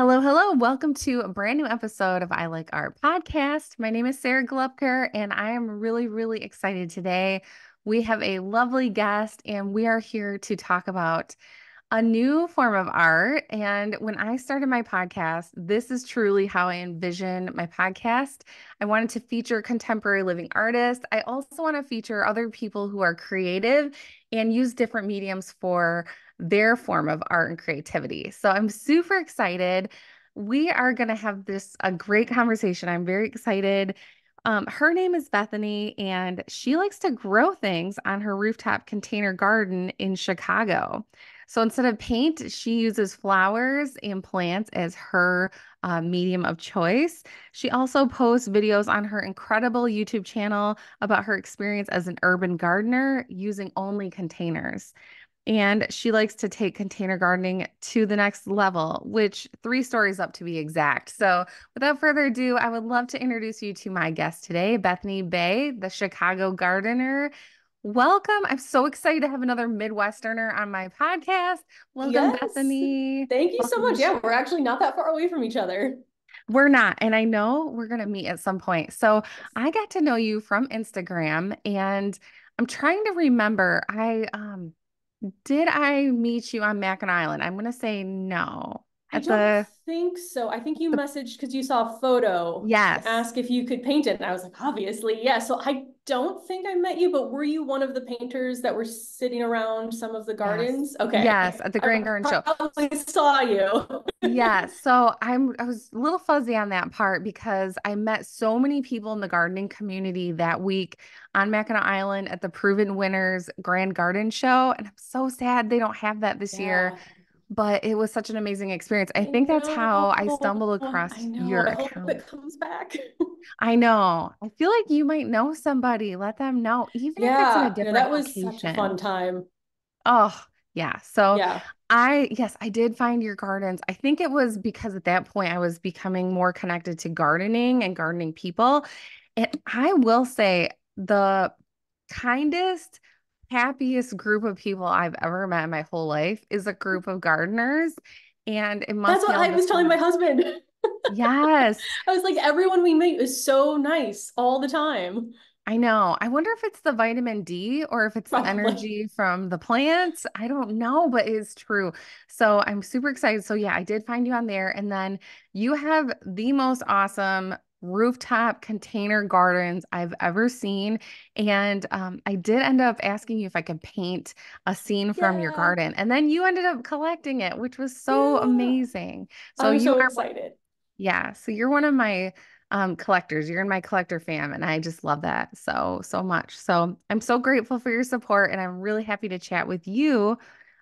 Hello, hello. Welcome to a brand new episode of I Like Art podcast. My name is Sarah Glepker, and I am really excited today. We have a lovely guest, and we are here to talk about a new form of art. And when I started my podcast, this is truly how I envision my podcast. I wanted to feature contemporary living artists. I also want to feature other people who are creative and use different mediums for their form of art and creativity. So I'm super excited. We are going to have a great conversation. I'm very excited. Her name is Bethany, and she likes to grow things on her rooftop container garden in Chicago. So instead of paint, she uses flowers and plants as her medium of choice. She also posts videos on her incredible YouTube channel about her experience as an urban gardener using only containers. And she likes to take container gardening to the next level, which 3 stories up to be exact. So, without further ado, I would love to introduce you to my guest today, Bethany Bey, the Chicago Gardener. Welcome. I'm so excited to have another Midwesterner on my podcast. Welcome, Yes. Bethany. Thank you so Welcome to much. the Yeah, show. we're actually not that far away from each other. We're not, and I know we're going to meet at some point. So, I got to know you from Instagram, and I'm trying to remember. Did I meet you on Mackinac Island? I'm gonna say no. I At don't the think so. I think you the messaged because you saw a photo to yes. ask if you could paint it. And I was like, obviously, yeah. So I don't think I met you, but were you one of the painters that were sitting around some of the Yes. gardens? Okay. Yes, at the I Grand Garden Show. probably saw you. Yeah, so I was a little fuzzy on that part because I met so many people in the gardening community that week on Mackinac Island at the Proven Winners Grand Garden Show, and I'm so sad they don't have that this year, Yeah, but it was such an amazing experience. I I think that's how I know. stumbled I across know. your I hope account. it comes back. I know. I feel like you might know somebody. Let them know, even if it's in a Yeah, no, different that was such a location. fun time. Oh, yeah. So Yeah. yes, I did find your gardens. I think it was because at that point I was becoming more connected to gardening and gardening people. And I will say the kindest, happiest group of people I've ever met in my whole life is a group of gardeners. And it That's must be what all I the was telling my sun. husband. Yes. I was like, everyone we meet is so nice all the time. I know. I wonder if it's the vitamin D or if it's the Probably. energy from the plants. I don't know, but it's true. So I'm super excited. So yeah, I did find you on there. And then you have the most awesome rooftop container gardens I've ever seen. And I did end up asking you if I could paint a scene from your Yeah. garden. And then you ended up collecting it, which was so Yeah. amazing. So I'm you so are excited. yeah, so you're one of my collectors. You're in my collector fam, and I just love that so much. So I'm so grateful for your support, and I'm really happy to chat with you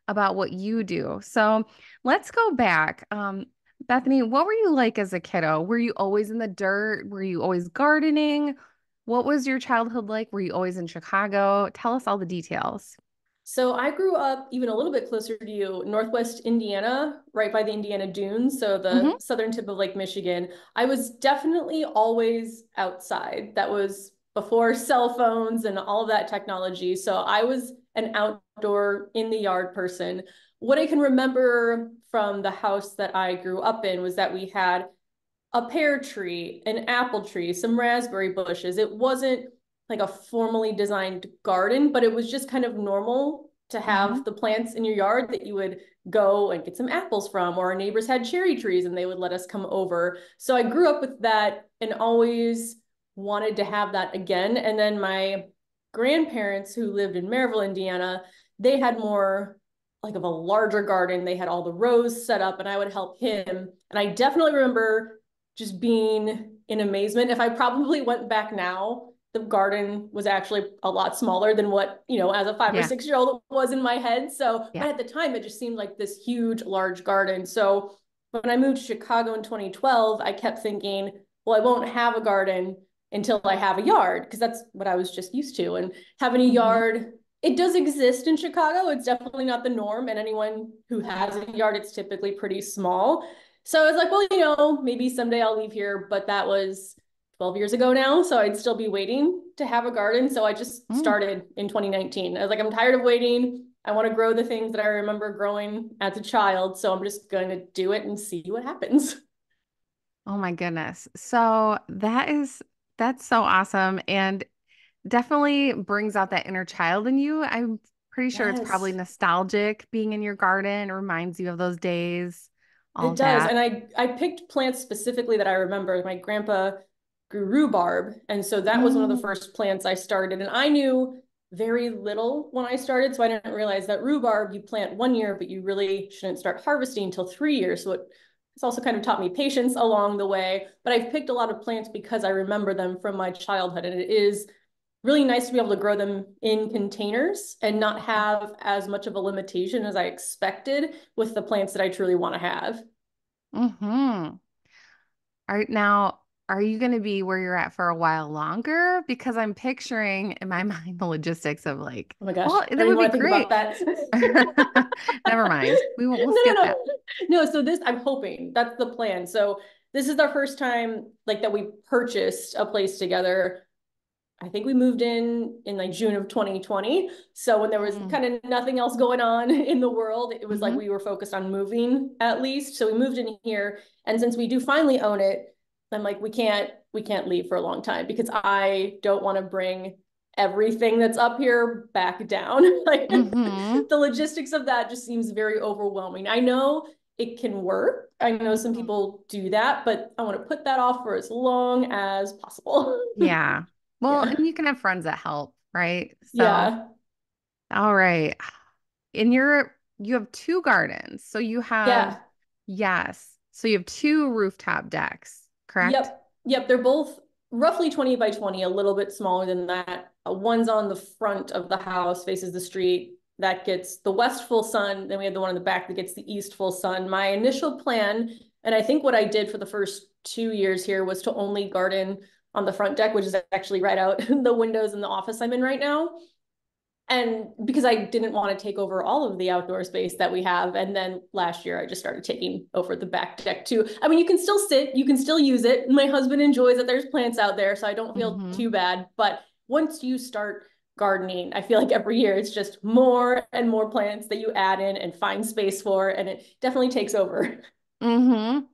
about what you do. So let's go back. Bethany, what were you like as a kiddo? Were you always in the dirt? Were you always gardening? What was your childhood like? Were you always in Chicago? Tell us all the details. So I grew up even a little bit closer to you, Northwest Indiana, right by the Indiana Dunes, so the Hmm. southern tip of Lake Michigan. I was definitely always outside. That was before cell phones and all of that technology. So I was an outdoor in the yard person. What I can remember from the house that I grew up in was that we had a pear tree, an apple tree, some raspberry bushes. It wasn't like a formally designed garden, but it was just kind of normal to Hmm. have the plants in your yard that you would go and get some apples from, or our neighbors had cherry trees and they would let us come over. So I grew up with that and always wanted to have that again. And then my grandparents who lived in Maryville, Indiana, they had more like of a larger garden. They had all the rows set up and I would help him. And I definitely remember just being in amazement. If I probably went back now, the garden was actually a lot smaller than what, as a 5 or 6 year old it was in my head. So, Yeah. but at the time, it just seemed like this huge, large garden. So when I moved to Chicago in 2012, I kept thinking, well, I won't have a garden until I have a yard, because that's what I was just used to. And having a Hmm. yard, it does exist in Chicago. It's definitely not the norm. And anyone who has a yard, it's typically pretty small. So I was like, well, maybe someday I'll leave here, but that was 12 years ago now. So I'd still be waiting to have a garden. So I just Mm. started in 2019. I was like, I'm tired of waiting. I want to grow the things that I remember growing as a child. So I'm just going to do it and see what happens. Oh my goodness. So that's so awesome and definitely brings out that inner child in you. I'm pretty sure it's probably Yes, nostalgic being in your garden. It reminds you of those days, all it does. that. And I picked plants specifically that I remember. My grandpa grew rhubarb. And so that was one of the Mm, first plants I started. And I knew very little when I started. So I didn't realize that rhubarb you plant 1 year, but you really shouldn't start harvesting until 3 years. So it's also kind of taught me patience along the way. But I've picked a lot of plants because I remember them from my childhood. And it is really nice to be able to grow them in containers and not have as much of a limitation as I expected with the plants that I truly want to have. mm-hmm. All right, now, are you going to be where you're at for a while longer? Because I'm picturing in my mind the logistics of like, Oh my gosh, well, I that don't even would be want to think about great. that. Never mind. We'll No, skip no, that. no. No, so this, I'm hoping that's the plan. So this is our first time like that we purchased a place together. I think we moved in like June of 2020. So when there was Mm, kind of nothing else going on in the world, it was like mm-hmm. we were focused on moving at least. So we moved in here. And since we do finally own it, I'm like, we can't leave for a long time because I don't want to bring everything that's up here back down. Like Mm-hmm. the logistics of that just seems very overwhelming. I know it can work. I know some Mm-hmm. people do that, but I want to put that off for as long as possible. Yeah. Well, Yeah. and you can have friends that help, right? So, Yeah. all right. In you have two gardens. So you have, Yeah. yes. So you have two rooftop decks, correct? Yep. Yep. They're both roughly 20 by 20, a little bit smaller than that. One's on the front of the house, faces the street. That gets the west full sun. Then we have the one in the back that gets the east full sun. My initial plan, and I think what I did for the first 2 years here was to only garden on the front deck, which is actually right out the windows in the office I'm in right now. And because I didn't want to take over all of the outdoor space that we have. And then last year I just started taking over the back deck too. I mean, you can still sit, you can still use it. My husband enjoys that there's plants out there, so I don't feel Mm-hmm. too bad. But once you start gardening, I feel like every year it's just more and more plants that you add in and find space for, and it definitely takes over. Mm-hmm.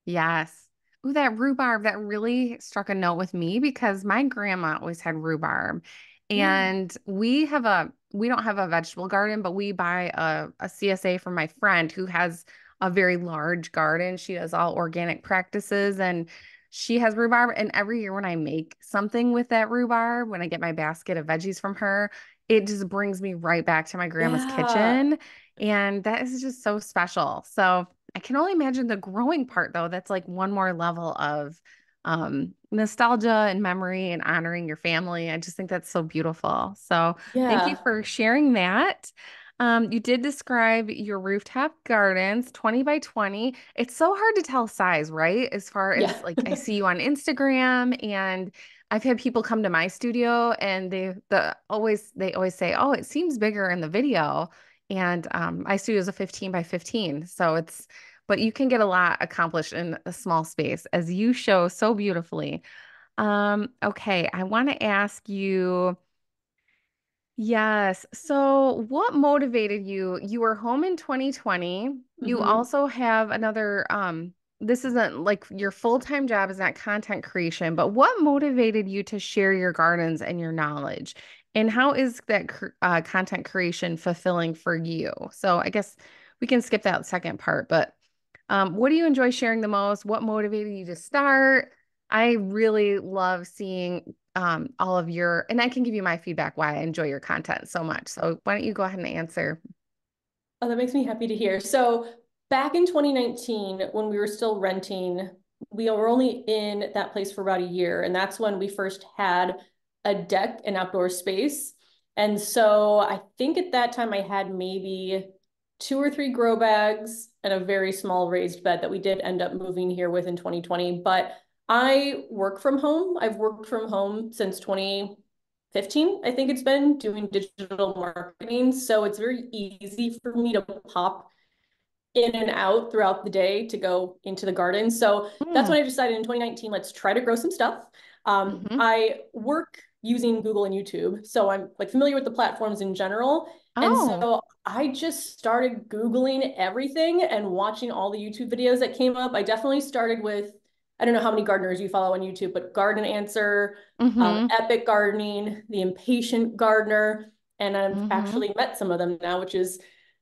Yes. Ooh, that rhubarb, that really struck a note with me because my grandma always had rhubarb. Yeah. And we don't have a vegetable garden, but we buy a CSA from my friend who has a very large garden. She does all organic practices and she has rhubarb. And every year when I make something with that rhubarb, when I get my basket of veggies from her, it just brings me right back to my grandma's Yeah. kitchen. And that is just so special. So I can only imagine the growing part though. That's like one more level of nostalgia and memory and honoring your family. I just think that's so beautiful. So thank you Yeah. for sharing that. You did describe your rooftop gardens, 20 by 20. It's so hard to tell size, right? As far Yeah. as like I see you on Instagram and I've had people come to my studio and they always say, "Oh, it seems bigger in the video." And my studio is a 15 by 15. So but you can get a lot accomplished in a small space, as you show so beautifully. Okay, I want to ask you, yes. So what motivated you? You were home in 2020. You Hmm. also have another, this isn't like your full-time job is not content creation, but what motivated you to share your gardens and your knowledge? And how is that content creation fulfilling for you? So I guess we can skip that second part, but what do you enjoy sharing the most? What motivated you to start? I really love seeing all of your, and I can give you my feedback why I enjoy your content so much. So why don't you go ahead and answer? Oh, that makes me happy to hear. So back in 2019, when we were still renting, we were only in that place for about a year. And that's when we first had a deck and outdoor space. And so I think at that time I had maybe 2 or 3 grow bags and a very small raised bed that we did end up moving here with in 2020. But I work from home. I've worked from home since 2015, I think it's been doing digital marketing. So it's very easy for me to pop in and out throughout the day to go into the garden. So that's Mm, when I decided in 2019, let's try to grow some stuff. hmm I work using Google and YouTube. So I'm like familiar with the platforms in general. And Oh. so I just started Googling everything and watching all the YouTube videos that came up. I definitely started with, I don't know how many gardeners you follow on YouTube, but Garden Answer, Mm-hmm. Epic Gardening, The Impatient Gardener. And I've Mm-hmm. actually met some of them now, which is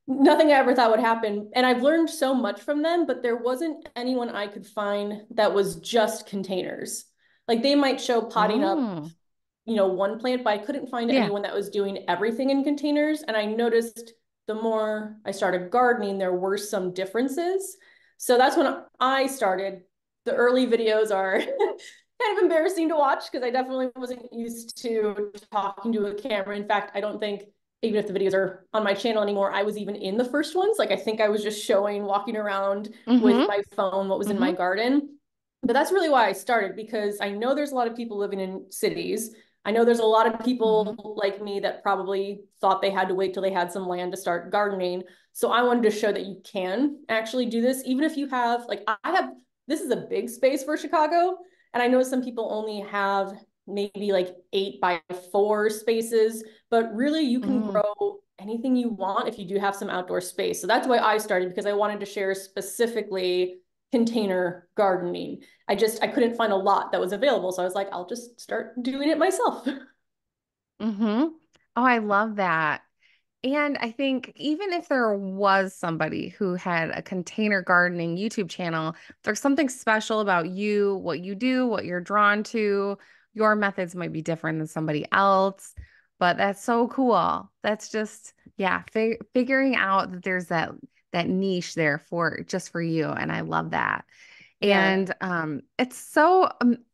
nothing I ever thought would happen. And I've learned so much from them, but there wasn't anyone I could find that was just containers. Like they might show potting up, Mm. one plant, but I couldn't find Yeah. anyone that was doing everything in containers. And I noticed the more I started gardening, there were some differences. So that's when I started. The early videos are kind of embarrassing to watch because I definitely wasn't used to talking to a camera. In fact, I don't think even if the videos are on my channel anymore, I was even in the first ones. Like I think I was just showing, walking around with Mm-hmm. my phone, what was in my Mm-hmm. garden. But that's really why I started because I know there's a lot of people living in cities. I know there's a lot of Mm-hmm. people like me that probably thought they had to wait till they had some land to start gardening. So I wanted to show that you can actually do this, even if you have, like, I have, this is a big space for Chicago. And I know some people only have maybe like 8x4 spaces, but really you can Mm. grow anything you want if you do have some outdoor space. So that's why I started because I wanted to share specifically container gardening. I couldn't find a lot that was available. So I was like, I'll just start doing it myself. Mm-hmm. Oh, I love that. And I think even if there was somebody who had a container gardening YouTube channel, there's something special about you, what you do, what you're drawn to. Your methods might be different than somebody else, but that's so cool. That's just, yeah, figuring out that there's that niche there for just for you, and I love that. Yeah. And it's so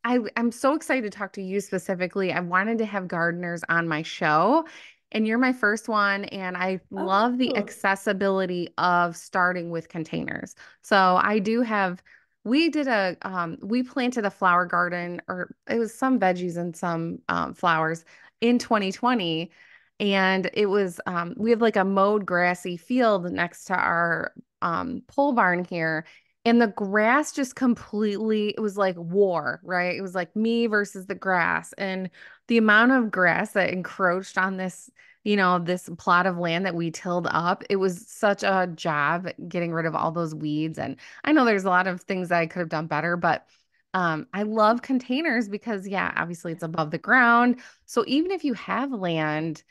I'm so excited to talk to you specifically. I wanted to have gardeners on my show, and you're my first one. And I love the Oh, accessibility of starting with containers. So I do have. We planted a flower garden, or it was some veggies and some flowers in 2020. And it was we have like a mowed grassy field next to our pole barn here, and the grass just completely, it was like war, right? It was like me versus the grass. And the amount of grass that encroached on this, this plot of land that we tilled up, it was such a job getting rid of all those weeds. And I know there's a lot of things that I could have done better, but I love containers because, yeah, obviously it's above the ground. So even if you have land,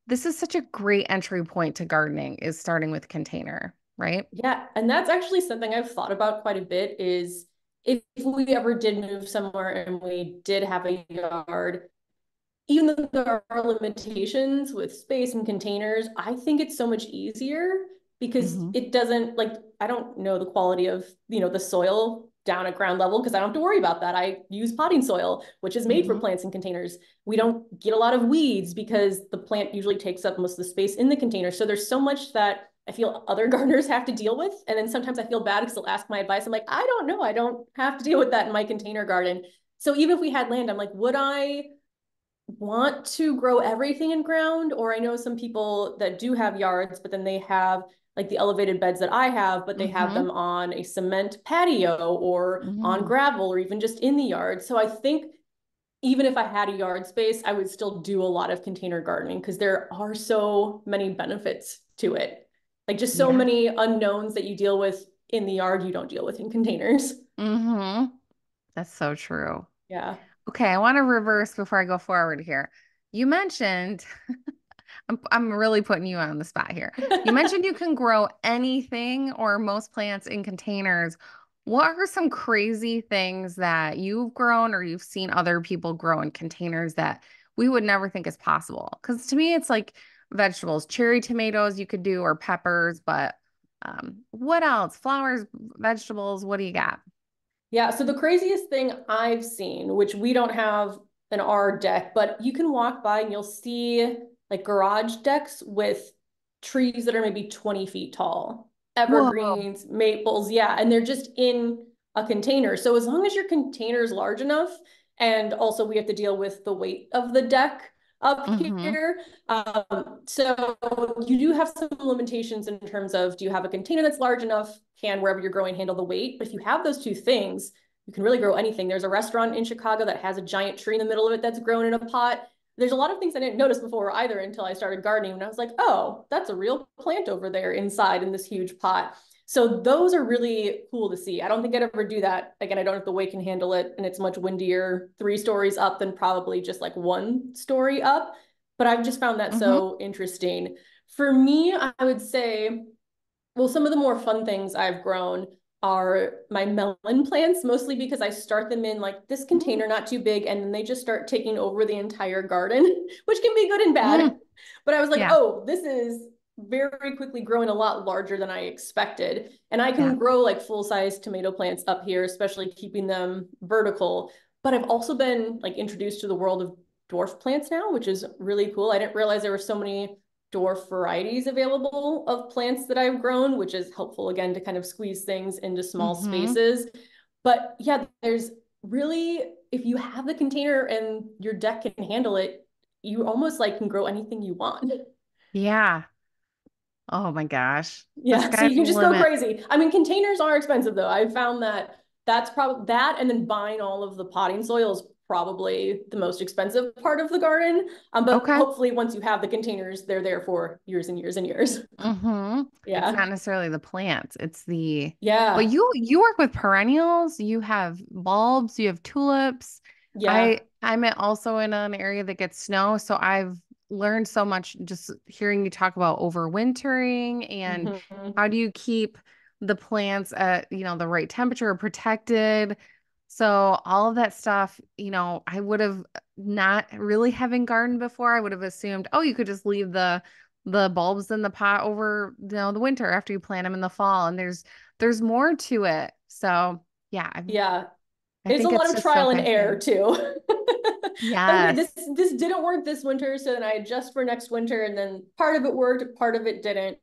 this is such a great entry point to gardening is starting with container, right? yeah. And that's actually something I've thought about quite a bit is if we ever did move somewhere and we did have a yard, even though there are limitations with space and containers, I think it's so much easier because Hmm. it doesn't like I don't know the quality of, the soil down at ground level because I don't have to worry about that. I use potting soil, which is made for Hmm. plants in containers. We don't get a lot of weeds because the plant usually takes up most of the space in the container. So there's so much that I feel other gardeners have to deal with. And then sometimes I feel bad because they'll ask my advice. I'm like, I don't know. I don't have to deal with that in my container garden. So even if we had land, I'm like, would I want to grow everything in ground? Or I know some people that do have yards, but then they have like the elevated beds that I have, but they have Hmm. them on a cement patio or on Hmm. gravel or even just in the yard. So I think even if I had a yard space, I would still do a lot of container gardening because there are so many benefits to it. Like just so Yeah. many unknowns that you deal with in the yard, you don't deal with in containers. Hmm. That's so true. Yeah. Okay, I want to reverse before I go forward here. You mentioned, I'm really putting you on the spot here. You mentioned you can grow anything or most plants in containers. What are some crazy things that you've grown or you've seen other people grow in containers that we would never think is possible? Because to me, it's like vegetables, cherry tomatoes you could do or peppers, but what else? Flowers, vegetables, what do you got? Yeah, so the craziest thing I've seen, which we don't have an R deck, but you can walk by and you'll see like garage decks with trees that are maybe 20 feet tall, Whoa. evergreens, maples, yeah, and they're just in a container. So as long as your container is large enough, and also we have to deal with the weight of the deck up Mm-hmm. here. So you do have some limitations in terms of do you have a container that's large enough? Can wherever you're growing handle the weight? But if you have those two things, you can really grow anything. There's a restaurant in Chicago that has a giant tree in the middle of it that's grown in a pot. there's a lot of things I didn't notice before either until I started gardening. And I was like, oh, that's a real plant over there inside in this huge pot. So those are really cool to see. I don't think I'd ever do that. Again, I don't have the weight can handle it, and it's much windier 3 stories up than probably just like 1 story up. But I've just found that Mm-hmm. so interesting. For me, I would say, well, some of the more fun things I've grown are my melon plants, mostly because I start them in like this container, not too big, and then they just start taking over the entire garden, which can be good and bad. Mm-hmm. But I was like, Yeah. oh, this is very quickly growing a lot larger than I expected. And I Yeah. can grow like full-size tomato plants up here, especially keeping them vertical. But I've also been like introduced to the world of dwarf plants now, which is really cool. I didn't realize there were so many dwarf varieties available of plants that I've grown, which is helpful again to kind of squeeze things into small Mm-hmm. spaces. But yeah, there's really, if you have the container and your deck can handle it, you almost like can grow anything you want. Yeah. Oh my gosh. The Yeah, so sky's you the can just go limit. crazy. I mean, containers are expensive though. I found that that's probably that, and then buying all of the potting soil is probably the most expensive part of the garden. But Okay. hopefully, once you have the containers, they're there for years and years and years. Mm-hmm. It's Yeah, not necessarily the plants, it's the but yeah, you work with perennials, you have bulbs, you have tulips. yeah. I'm also in an area that gets snow, so I've learned so much just hearing you talk about overwintering and Mhm. how do you keep the plants at, the right temperature protected. So all of that stuff, I would have not really having gardened before. I would have assumed, oh, you could just leave the bulbs in the pot over, the winter after you plant them in the fall. And there's more to it. So yeah, Yeah, I it's a think lot it's of just so trial and error fascinating. too. Okay, Yes. this didn't work this winter, so then I adjust for next winter, and then part of it worked, part of it didn't.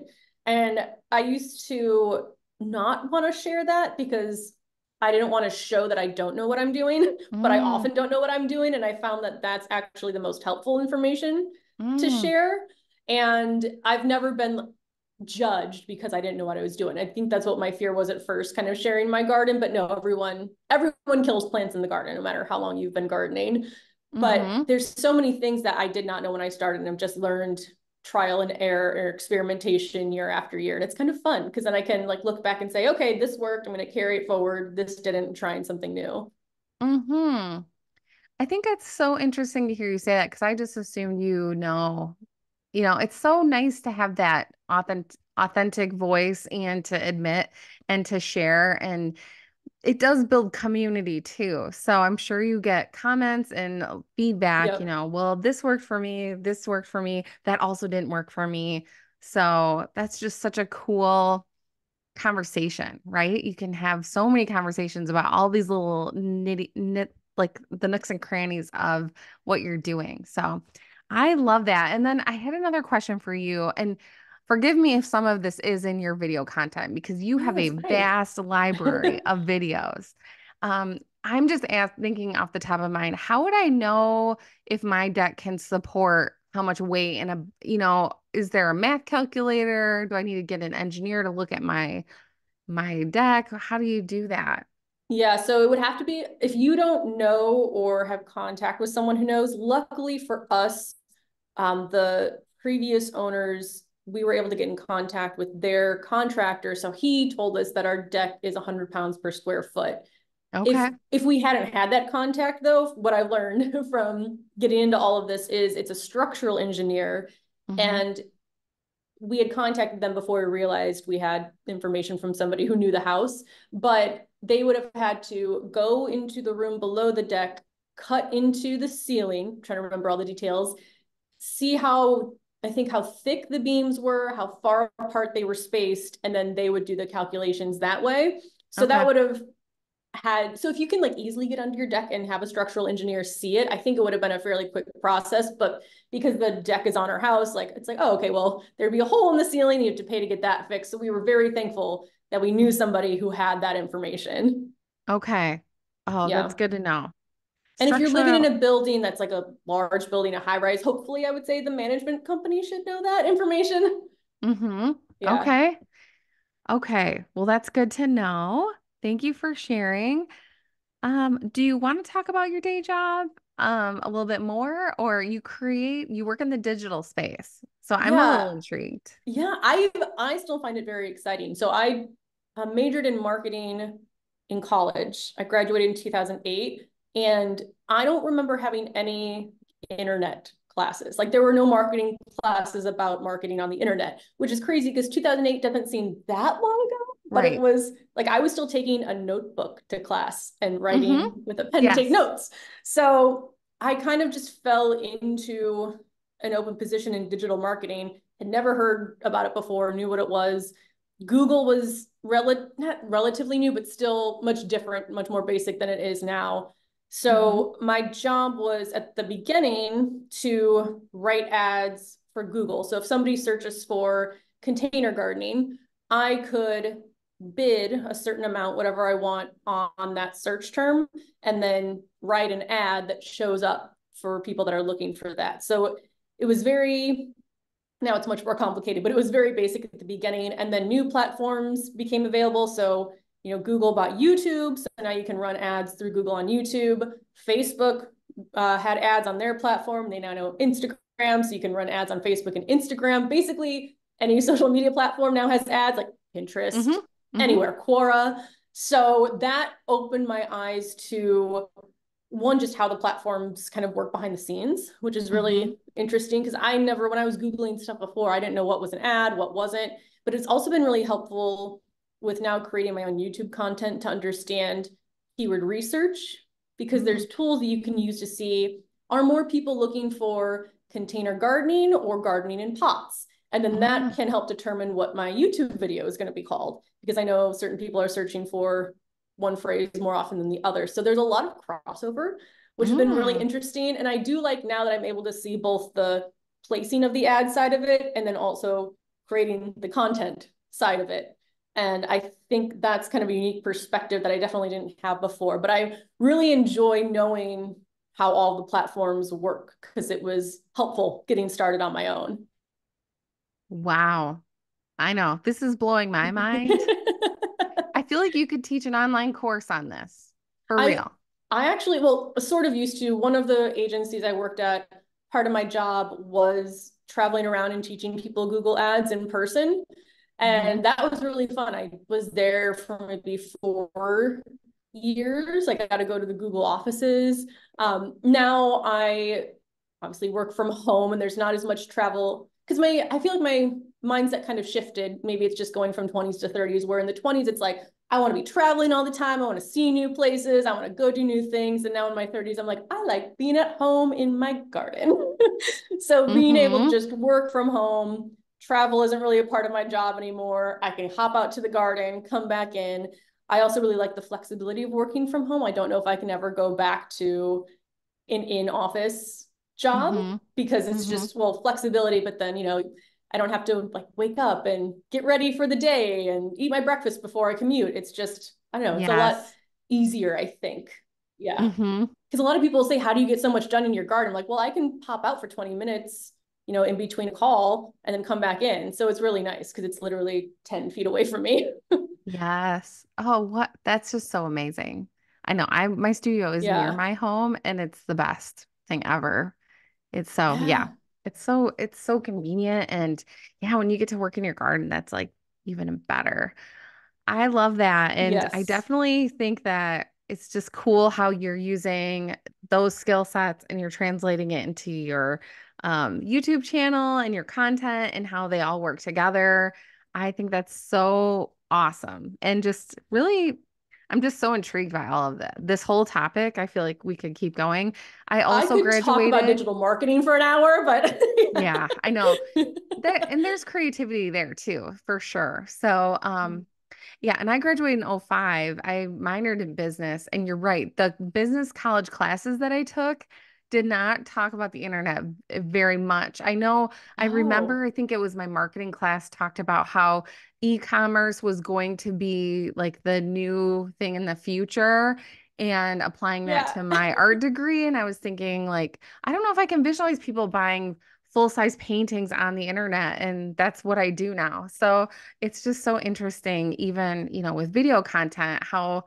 And I used to not want to share that because I didn't want to show that I don't know what I'm doing, but I Mm, often don't know what I'm doing, and I found that that's actually the most helpful information to mm, share. And I've never been judged because I didn't know what I was doing. I think that's what my fear was at first, kind of sharing my garden. But no, everyone kills plants in the garden, no matter how long you've been gardening. But mm-hmm. there's so many things that I did not know when I started, and I've just learned trial and error or experimentation year after year. And it's kind of fun because then I can like look back and say, okay, this worked. I'm going to carry it forward. This didn't. Trying something new. Mm-hmm. I think it's so interesting to hear you say that because I just assumed it's so nice to have that authentic voice and to admit and to share. And it does build community too. So I'm sure you get comments and feedback, Yep. well, this worked for me, this worked for me, that also didn't work for me. So that's just such a cool conversation, right? You can have so many conversations about all these little like the nooks and crannies of what you're doing. So I love that. And then I had another question for you. And forgive me if some of this is in your video content because you No, have a it's great. vast library of videos. I'm just thinking off the top of mind, how would I know if my deck can support how much weight and is there a math calculator? Do I need to get an engineer to look at my deck? How do you do that? Yeah, so it would have to be if you don't know or have contact with someone who knows. Luckily for us, the previous owners, we were able to get in contact with their contractor. So he told us that our deck is 100 pounds per square foot. Okay. If we hadn't had that contact though, what I learned from getting into all of this is it's a structural engineer, Hmm. and we had contacted them before we realized we had information from somebody who knew the house, but they would have had to go into the room below the deck, cut into the ceiling, I'm trying to remember all the details, see how thick the beams were, how far apart they were spaced, and then they would do the calculations that way. So that Okay. would have so if you can like easily get under your deck and have a structural engineer see it, I think it would have been a fairly quick process. But because the deck is on our house, like it's like, oh, okay, well, there'd be a hole in the ceiling, you have to pay to get that fixed. So we were very thankful that we knew somebody who had that information. Okay. Oh, that's Yeah. good to know. And if you're living in Structural. a building that's like a large building, a high rise, hopefully I would say the management company should know that information. Mm-hmm. Yeah. Okay. Okay. Well, that's good to know. Thank you for sharing. Do you want to talk about your day job? a little bit more, or you work in the digital space. So I'm a little Yeah. intrigued. Yeah, I still find it very exciting. So I majored in marketing in college. I graduated in 2008, and I don't remember having any internet classes. Like there were no marketing classes about marketing on the internet, which is crazy because 2008 doesn't seem that long ago, but it Right. was like I was still taking a notebook to class and Mm-hmm. writing with a pen to take Yes. notes. So I kind of just fell into an open position in digital marketing, had never heard about it before, knew what it was. Google was not relatively new, but still much different, much more basic than it is now. Mm-hmm. So my job was at the beginning to write ads for Google. So if somebody searches for container gardening, I could bid a certain amount, whatever I want on that search term, and then write an ad that shows up for people that are looking for that. So it was very, now it's much more complicated, but it was very basic at the beginning. And then new platforms became available. So, Google bought YouTube. So now you can run ads through Google on YouTube. Facebook had ads on their platform. They now know Instagram. So you can run ads on Facebook and Instagram. Basically, any social media platform now has ads like Pinterest, Mm-hmm. Mm-hmm. anywhere, Quora. So that opened my eyes to one, just how the platforms kind of work behind the scenes, which is Mm-hmm. really interesting because I never, when I was Googling stuff before, I didn't know what was an ad, what wasn't. But it's also been really helpful with now creating my own YouTube content to understand keyword research, because Mm-hmm. there's tools that you can use to see, are more people looking for container gardening or gardening in pots? And then that can help determine what my YouTube video is going to be called, because I know certain people are searching for one phrase more often than the other. So there's a lot of crossover, which has been really Mm-hmm. interesting. And I do like now that I'm able to see both the placing of the ad side of it and then also creating the content side of it. And I think that's kind of a unique perspective that I definitely didn't have before. But I really enjoy knowing how all the platforms work because it was helpful getting started on my own. Wow. I know. This is blowing my mind. I feel like you could teach an online course on this for I real. I actually, well, sort of used to. One of the agencies I worked at, part of my job was traveling around and teaching people Google Ads in person. Mm-hmm. And that was really fun. I was there for maybe 4 years. Like I got to go to the Google offices. Now I obviously work from home and there's not as much travel because I feel like my mindset kind of shifted. Maybe it's just going from 20s to 30s, where in the 20s, it's like, I want to be traveling all the time. I want to see new places. I want to go do new things. And now in my 30s, I'm like, I like being at home in my garden. So being able to Mm-hmm. just work from home, travel isn't really a part of my job anymore. I can hop out to the garden, come back in. I also really like the flexibility of working from home. I don't know if I can ever go back to an in-office job Mm-hmm. because it's Mm-hmm. just, well, flexibility, but then, I don't have to like wake up and get ready for the day and eat my breakfast before I commute. It's just, I don't know, it's a lot Yes. easier, I think. Yeah. Mm-hmm. Because a lot of people say, how do you get so much done in your garden? I'm like, well, I can pop out for 20 minutes, in between a call and then come back in. So it's really nice because it's literally 10 feet away from me. Yes. Oh, what? That's just so amazing. I know. My studio is near Yeah. my home and it's the best thing ever. It's so, yeah. Yeah. It's so convenient, and yeah, when you get to work in your garden, that's like even better. I love that. And I Yes. definitely think that it's just cool how you're using those skill sets and you're translating it into your YouTube channel and your content and how they all work together. I think that's so awesome. And just really, I'm just so intrigued by all of that. This whole topic, I feel like we could keep going. I I also could talk about graduated. digital marketing for an hour, but Yeah, I know. And there's creativity there too, for sure. So, yeah, and I graduated in '05. I minored in business, and you're right. The business college classes that I took did not talk about the internet very much. I remember, Oh, I think it was my marketing class talked about how e-commerce was going to be like the new thing in the future and applying that yeah. to my art degree. And I was thinking like, I don't know if I can visualize people buying full-size paintings on the internet, and that's what I do now. So it's just so interesting, even, with video content, how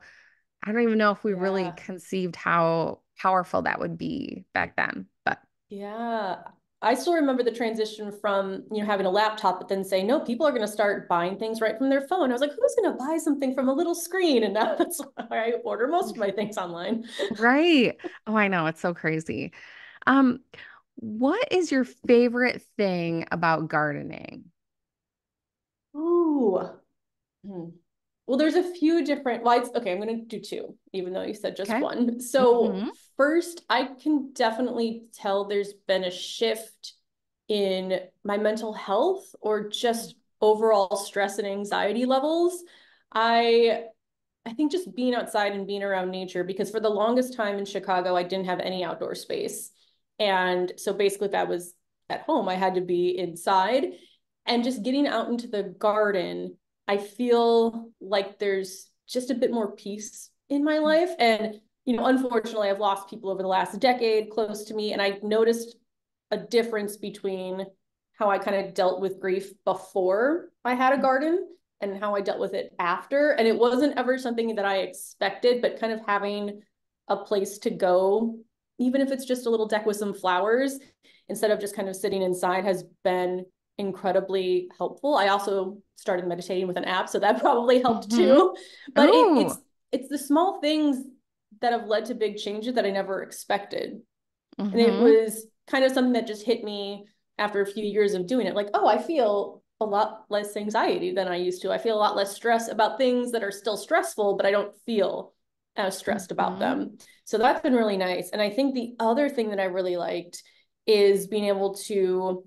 I don't even know if we really Yeah. conceived how powerful that would be back then. But Yeah. I still remember the transition from, having a laptop, but then saying, no, people are going to start buying things right from their phone. I was like, who's going to buy something from a little screen? And now that's why I order most of my things online. right. Oh, I know. It's so crazy. Um, what is your favorite thing about gardening? Ooh. Hmm. Well, there's a few different, well, okay, I'm going to do two, even though you said just Okay. one. So, Mm-hmm. first, I can definitely tell there's been a shift in my mental health or just overall stress and anxiety levels. I I think just being outside and being around nature, because for the longest time in Chicago, I didn't have any outdoor space. And so basically, if I was at home, I had to be inside. And just getting out into the garden, I feel like there's just a bit more peace in my life. And, unfortunately, I've lost people over the last decade close to me. And I noticed a difference between how I kind of dealt with grief before I had a garden and how I dealt with it after. And it wasn't ever something that I expected, but kind of having a place to go, even if it's just a little deck with some flowers, instead of just kind of sitting inside, has been incredibly helpful. I also started meditating with an app, so that probably helped Mm-hmm. too. But Ooh. it's the small things that have led to big changes that I never expected. And it Mm-hmm. was kind of something that just hit me after a few years of doing it. Like, oh, I feel a lot less anxiety than I used to. I feel a lot less stress about things that are still stressful, but I don't feel as stressed about Mm-hmm. them. So that's been really nice. And I think the other thing that I really liked is being able to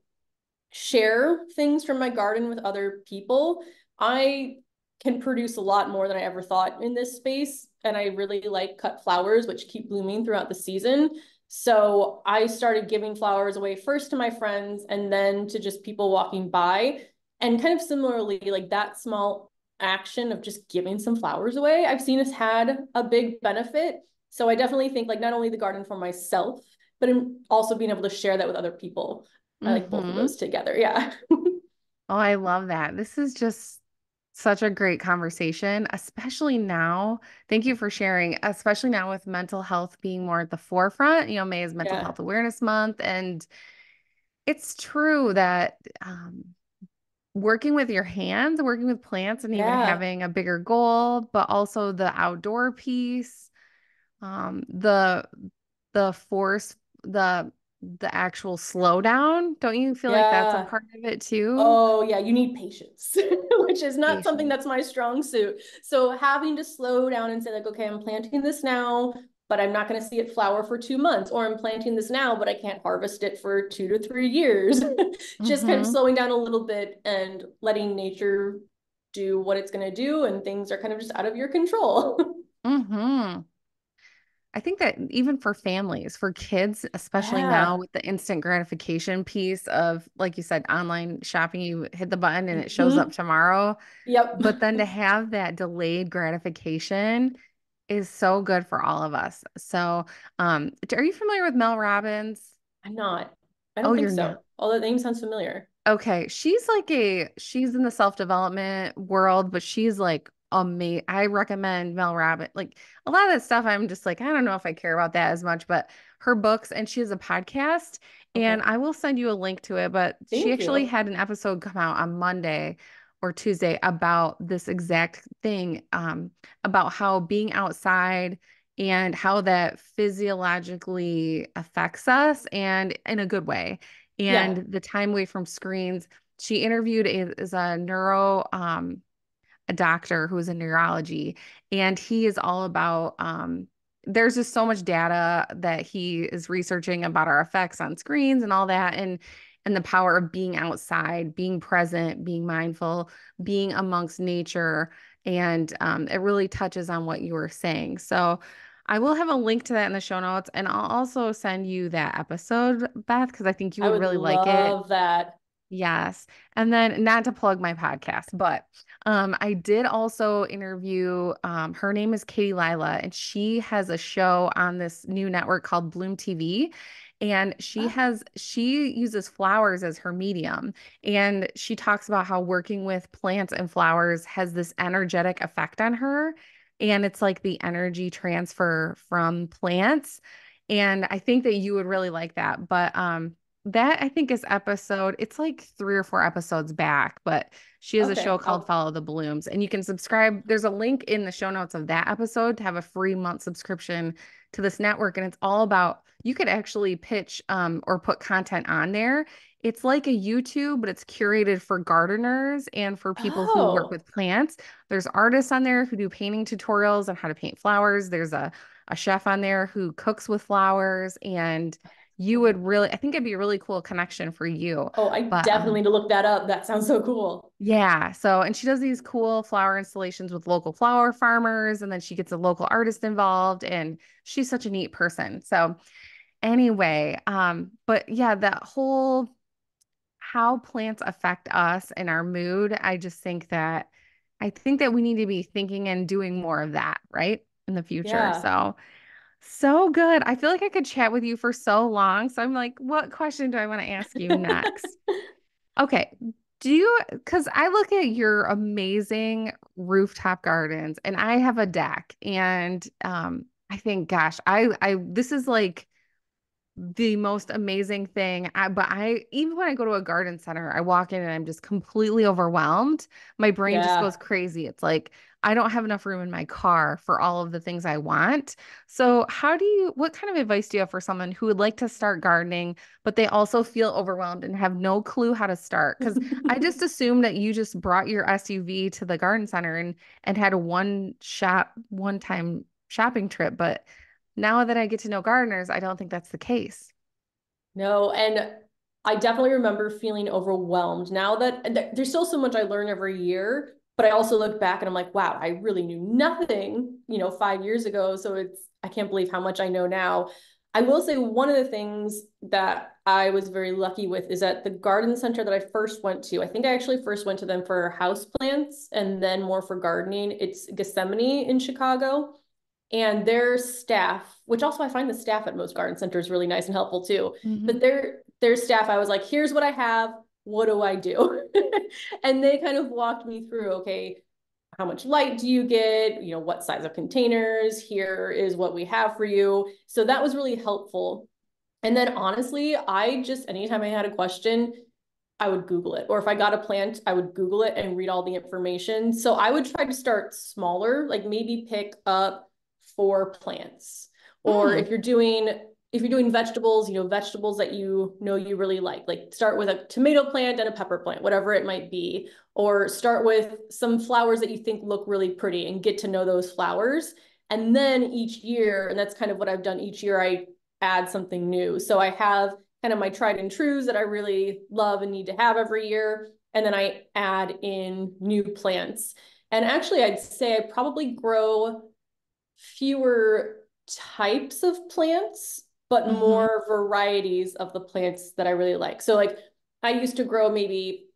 share things from my garden with other people. I can produce a lot more than I ever thought in this space. And I really like cut flowers, which keep blooming throughout the season. So I started giving flowers away first to my friends and then to just people walking by. And kind of similarly, like that small action of just giving some flowers away, I've seen has had a big benefit. So I definitely think like not only the garden for myself, but also being able to share that with other people. I like both of Mm-hmm. those together. Yeah. Oh, I love that. This is just such a great conversation, especially now. Thank you for sharing, especially now with mental health being more at the forefront. May is Mental Yeah. Health Awareness Month. And it's true that working with your hands, working with plants, and even Yeah. having a bigger goal, but also the outdoor piece, the force, the actual slowdown. Don't you feel like that's a Yeah. part of it too? Oh, yeah. You need patience, which is not something Patience. that's my strong suit. So having to slow down and say, like, okay, I'm planting this now, but I'm not going to see it flower for 2 months, or I'm planting this now, but I can't harvest it for 2 to 3 years. Just kind of Mm-hmm. slowing down a little bit and letting nature do what it's going to do, and things are kind of just out of your control. Mm-hmm. I think that even for families, for kids, especially now Yeah. with the instant gratification piece of, like you said, online shopping, you hit the button and it shows up Mhm. tomorrow. Yep. But then to have that delayed gratification is so good for all of us. So, are you familiar with Mel Robbins? I'm not. I Oh, don't think you're not. so. Although the name sounds familiar. Okay, she's in the self-development world, but she's like amazing. I recommend Mel Robbins. Like a lot of that stuff, I'm just like, I don't know if I care about that as much, but her books, and she has a podcast, and Okay. I will send you a link to it, but she Thank actually you. had an episode come out on Monday or Tuesday about this exact thing, about how being outside and how that physiologically affects us and in a good way Yeah. and the time away from screens. She interviewed is a a doctor who is in neurology, and he is all about there's just so much data that he is researching about our effects on screens and all that, and the power of being outside, being present, being mindful, being amongst nature. And it really touches on what you were saying. So I will have a link to that in the show notes, and I'll also send you that episode, Beth, because I think you I would would really like it. love that. Yes. And then not to plug my podcast, but I did also interview her name is Katie Lila, and she has a show on this new network called Bloom TV. And Ah, she uses flowers as her medium. And she talks about how working with plants and flowers has this energetic effect on her. And it's like the energy transfer from plants And I think that you would really like that. But that I think is episode, it's like 3 or 4 episodes back, but she has a show Okay. called Follow the Blooms. And you can subscribe. There's a link in the show notes of that episode to have a free month subscription to this network. And it's all about you could actually pitch or put content on there. It's like a YouTube, but it's curated for gardeners and for people who work Oh, with plants. There's artists on there who do painting tutorials on how to paint flowers. There's a chef on there who cooks with flowers, and you would really, I think it'd be a really cool connection for you. oh, I But definitely need to look that up. That sounds so cool. yeah, so and she does these cool flower installations with local flower farmers, and then she gets a local artist involved, and she's such a neat person. So anyway, but yeah, that whole how plants affect us and our mood, I think that we need to be thinking and doing more of that, right? In the future. Yeah. So good. I feel like I could chat with you for so long. So I'm like, what question do I want to ask you next? Okay. Because I look at your amazing rooftop gardens and I have a deck and I think, gosh, this is like the most amazing thing. Even when I go to a garden center, I walk in and I'm just completely overwhelmed. My brain just Yeah. goes crazy. It's like I don't have enough room in my car for all of the things I want. So, what kind of advice do you have for someone who would like to start gardening, but they also feel overwhelmed and have no clue how to start? Because I just assumed that you just brought your SUV to the garden center and had a one time shopping trip, but now that I get to know gardeners, I don't think that's the case. No, and I definitely remember feeling overwhelmed. Now that there's still so much I learn every year, but I also look back and I'm like, wow, I really knew nothing, 5 years ago. So I can't believe how much I know now. I will say one of the things that I was very lucky with is at the garden center that I first went to. I think I actually first went to them for house plants and then more for gardening. It's Gethsemane in Chicago. And their staff, which also I find the staff at most garden centers really nice and helpful too. Hmm. But their staff, I was like, here's what I have. What do I do? And they kind of walked me through, okay, how much light do you get? What size of containers? Here is what we have for you. So that was really helpful. And then honestly, anytime I had a question, I would Google it. Or if I got a plant, I would Google it and read all the information. So I would try to start smaller, like maybe pick up 4 plants. Or Mm. if you're doing vegetables, vegetables that you really like start with a tomato plant and a pepper plant, whatever it might be. Or start with some flowers that you think look really pretty and get to know those flowers. And then each year, and that's kind of what I've done each year, I add something new. So I have kind of my tried and trues that I really love and need to have every year. And then I add in new plants. And actually, I'd say I probably grow fewer types of plants, but Hmm. more varieties of the plants that I really like. So, like, I used to grow maybe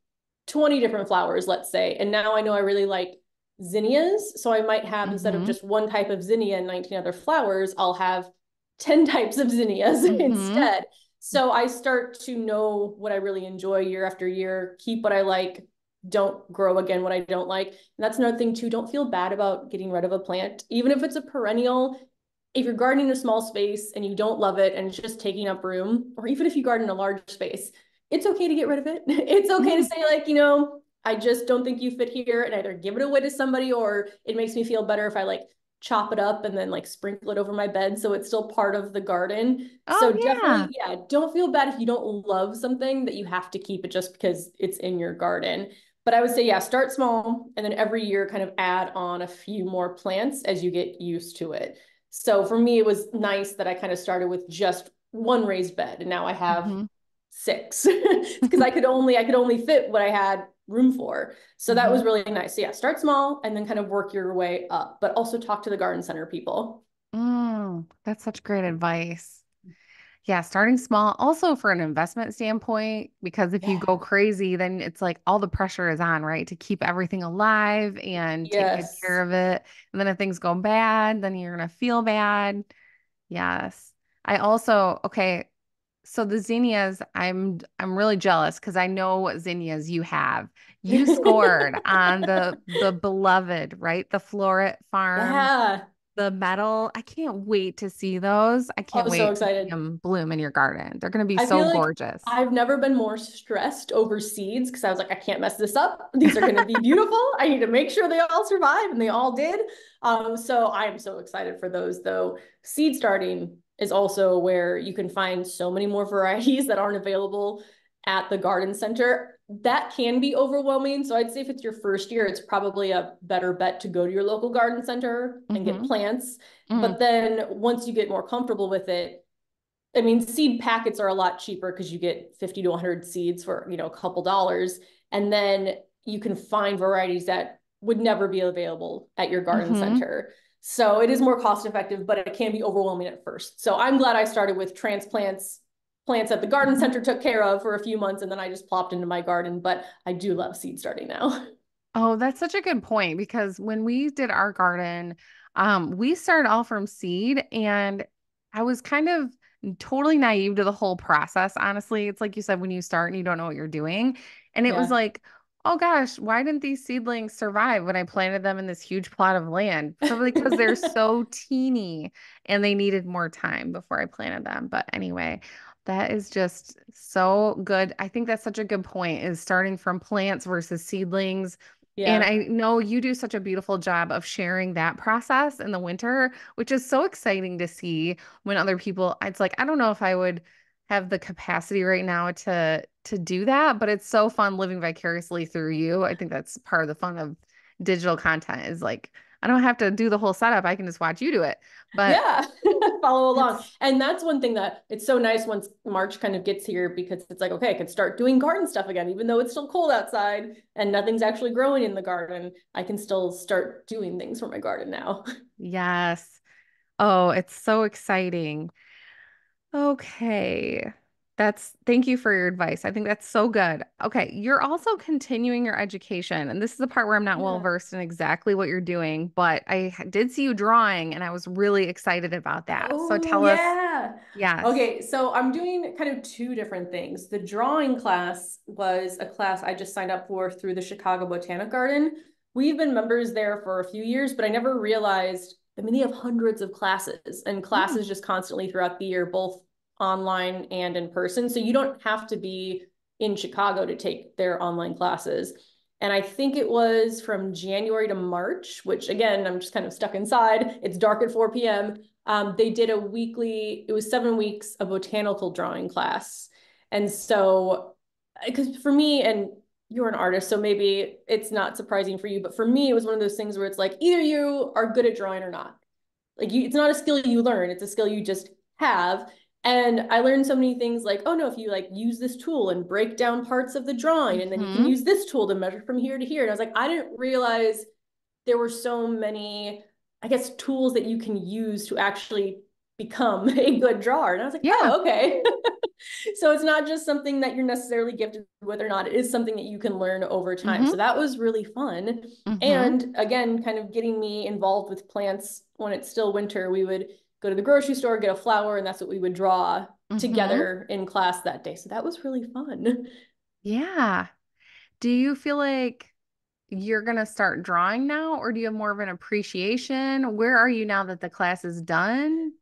20 different flowers, let's say, and now I know I really like zinnias. So I might have, instead of Hmm. just one type of zinnia and 19 other flowers, I'll have 10 types of zinnias Hmm. instead. So I start to know what I really enjoy year after year, keep what I like, don't grow again what I don't like. And that's another thing too. Don't feel bad about getting rid of a plant, even if it's a perennial. If you're gardening in a small space and you don't love it and it's just taking up room, or even if you garden in a large space, it's okay to get rid of it. It's okay to Yeah. say, like, I just don't think you fit here, and either give it away to somebody, or it makes me feel better if I like chop it up and then like sprinkle it over my bed so it's still part of the garden. So Oh, definitely, yeah. yeah, don't feel bad if you don't love something that you have to keep it just because it's in your garden. But I would say, yeah, start small and then every year kind of add on a few more plants as you get used to it. So for me, it was nice that I kind of started with just one raised bed and now I have Hmm. 6 because I could only fit what I had room for. So that Hmm. was really nice. So yeah, start small and then kind of work your way up, but also talk to the garden center people. That's such great advice. Yeah, starting small, also for an investment standpoint, because if you Yeah. go crazy, then it's like all the pressure is on, right? To keep everything alive and take good care Yes. of it. And then if things go bad, then you're gonna feel bad. Yes. Okay, so the zinnias, I'm really jealous because I know what zinnias you have. You scored on the beloved, right? The Floret Farm, Yeah. the metal. I can't wait to see those. I can't Oh, so wait to see excited. them bloom in your garden. They're going to be I so feel like gorgeous. I've never been more stressed over seeds because I was like, I can't mess this up. These are going to be beautiful. I need to make sure they all survive, and they all did. So I am so excited for those, though. Seed starting is also where you can find so many more varieties that aren't available at the garden center. That can be overwhelming. So I'd say if it's your first year, it's probably a better bet to go to your local garden center and get Mm-hmm. plants. Mm. But then once you get more comfortable with it, I mean, seed packets are a lot cheaper because you get 50 to 100 seeds for, a couple dollars. And then you can find varieties that would never be available at your garden Mm-hmm. center. So it is more cost effective, but it can be overwhelming at first. So I'm glad I started with transplants, plants that the garden Mm-hmm. center took care of for a few months, and then I just plopped into my garden. But I do love seed starting now. Oh, that's such a good point because when we did our garden, we started all from seed and I was kind of totally naive to the whole process, honestly. It's like you said, when you start and you don't know what you're doing. And it was Yeah. like, oh gosh, why didn't these seedlings survive when I planted them in this huge plot of land? Probably because they're so teeny and they needed more time before I planted them. But anyway, that is just so good. I think that's such a good point is starting from plants versus seedlings and Yeah. I know you do such a beautiful job of sharing that process in the winter, which is so exciting to see when other people, it's like, I don't know if I would have the capacity right now to do that, but it's so fun living vicariously through you. I think that's part of the fun of digital content is like, I don't have to do the whole setup. I can just watch you do it. But Yeah, follow along. it's And that's one thing that it's so nice once March kind of gets here because it's like, okay, I could start doing garden stuff again, even though it's still cold outside and nothing's actually growing in the garden. I can still start doing things for my garden now. yes. Oh, it's so exciting. Okay. Thank you for your advice. I think that's so good. Okay. You're also continuing your education. And this is the part where I'm not well Yeah. versed in exactly what you're doing, but did see you drawing and I was really excited about that. So Oh, tell us, yeah. yes. Okay, so I'm doing kind of two different things. The drawing class was a class I just signed up for through the Chicago Botanic Garden. We've been members there for a few years, but I never realized, I mean, they have hundreds of classes and Mm, classes just constantly throughout the year, both online and in person. So you don't have to be in Chicago to take their online classes. And I think it was from January to March, which again, I'm just kind of stuck inside. It's dark at 4 p.m. They did a weekly, it was 7 weeks of botanical drawing class. And so, because for me, and you're an artist, so maybe it's not surprising for you, but for me, it was one of those things where it's like either you are good at drawing or not. Like it's not a skill you learn, it's a skill you just have. And I learned so many things like, oh no, if you like use this tool and break down parts of the drawing, and then you can mm-hmm. use this tool to measure from here to here. And I was like, I didn't realize there were so many, I guess, tools that you can use to actually become a good drawer. And I was like, Yeah. oh, okay. So it's not just something that you're necessarily gifted with or not. It is something that you can learn over time. Mm-hmm. So that was really fun. Mm-hmm. And again, kind of getting me involved with plants when it's still winter. We would go to the grocery store, get a flower, and that's what we would draw Mm-hmm. together in class that day. So that was really fun. Yeah. Do you feel like you're gonna start drawing now, or do you have more of an appreciation? Where are you now that the class is done?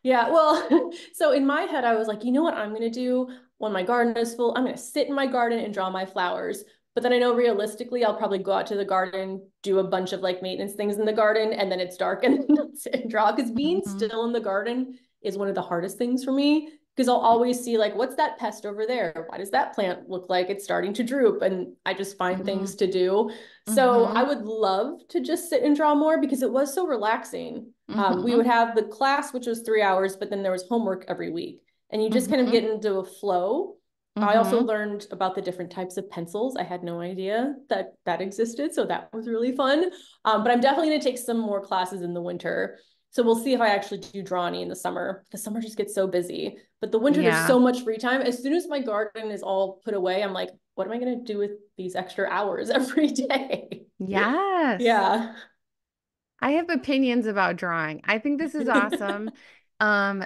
Yeah, well, so in my head, I was like, you know what I'm gonna do when my garden is full? I'm gonna sit in my garden and draw my flowers. But then I know realistically, I'll probably go out to the garden, do a bunch of like maintenance things in the garden, and then it's dark and then I'll sit and draw. Because being Mm-hmm. still in the garden is one of the hardest things for me. Because I'll always see like, what's that pest over there? Why does that plant look like it's starting to droop? And I just find things to do. So I Mm-hmm. would love to just sit and draw more because it was so relaxing. We Mm-hmm. would have the class, which was 3 hours, but then there was homework every week. And you just kind of Mm-hmm. get into a flow. I also Mm-hmm. learned about the different types of pencils. I had no idea that that existed. So that was really fun. But I'm definitely going to take some more classes in the winter. So we'll see if I actually do draw any in the summer. The summer just gets so busy. But the winter, there's Yeah. so much free time. As soon as my garden is all put away, I'm like, what am I going to do with these extra hours every day? Yes. Yeah. I have opinions about drawing. I think this is awesome. Um,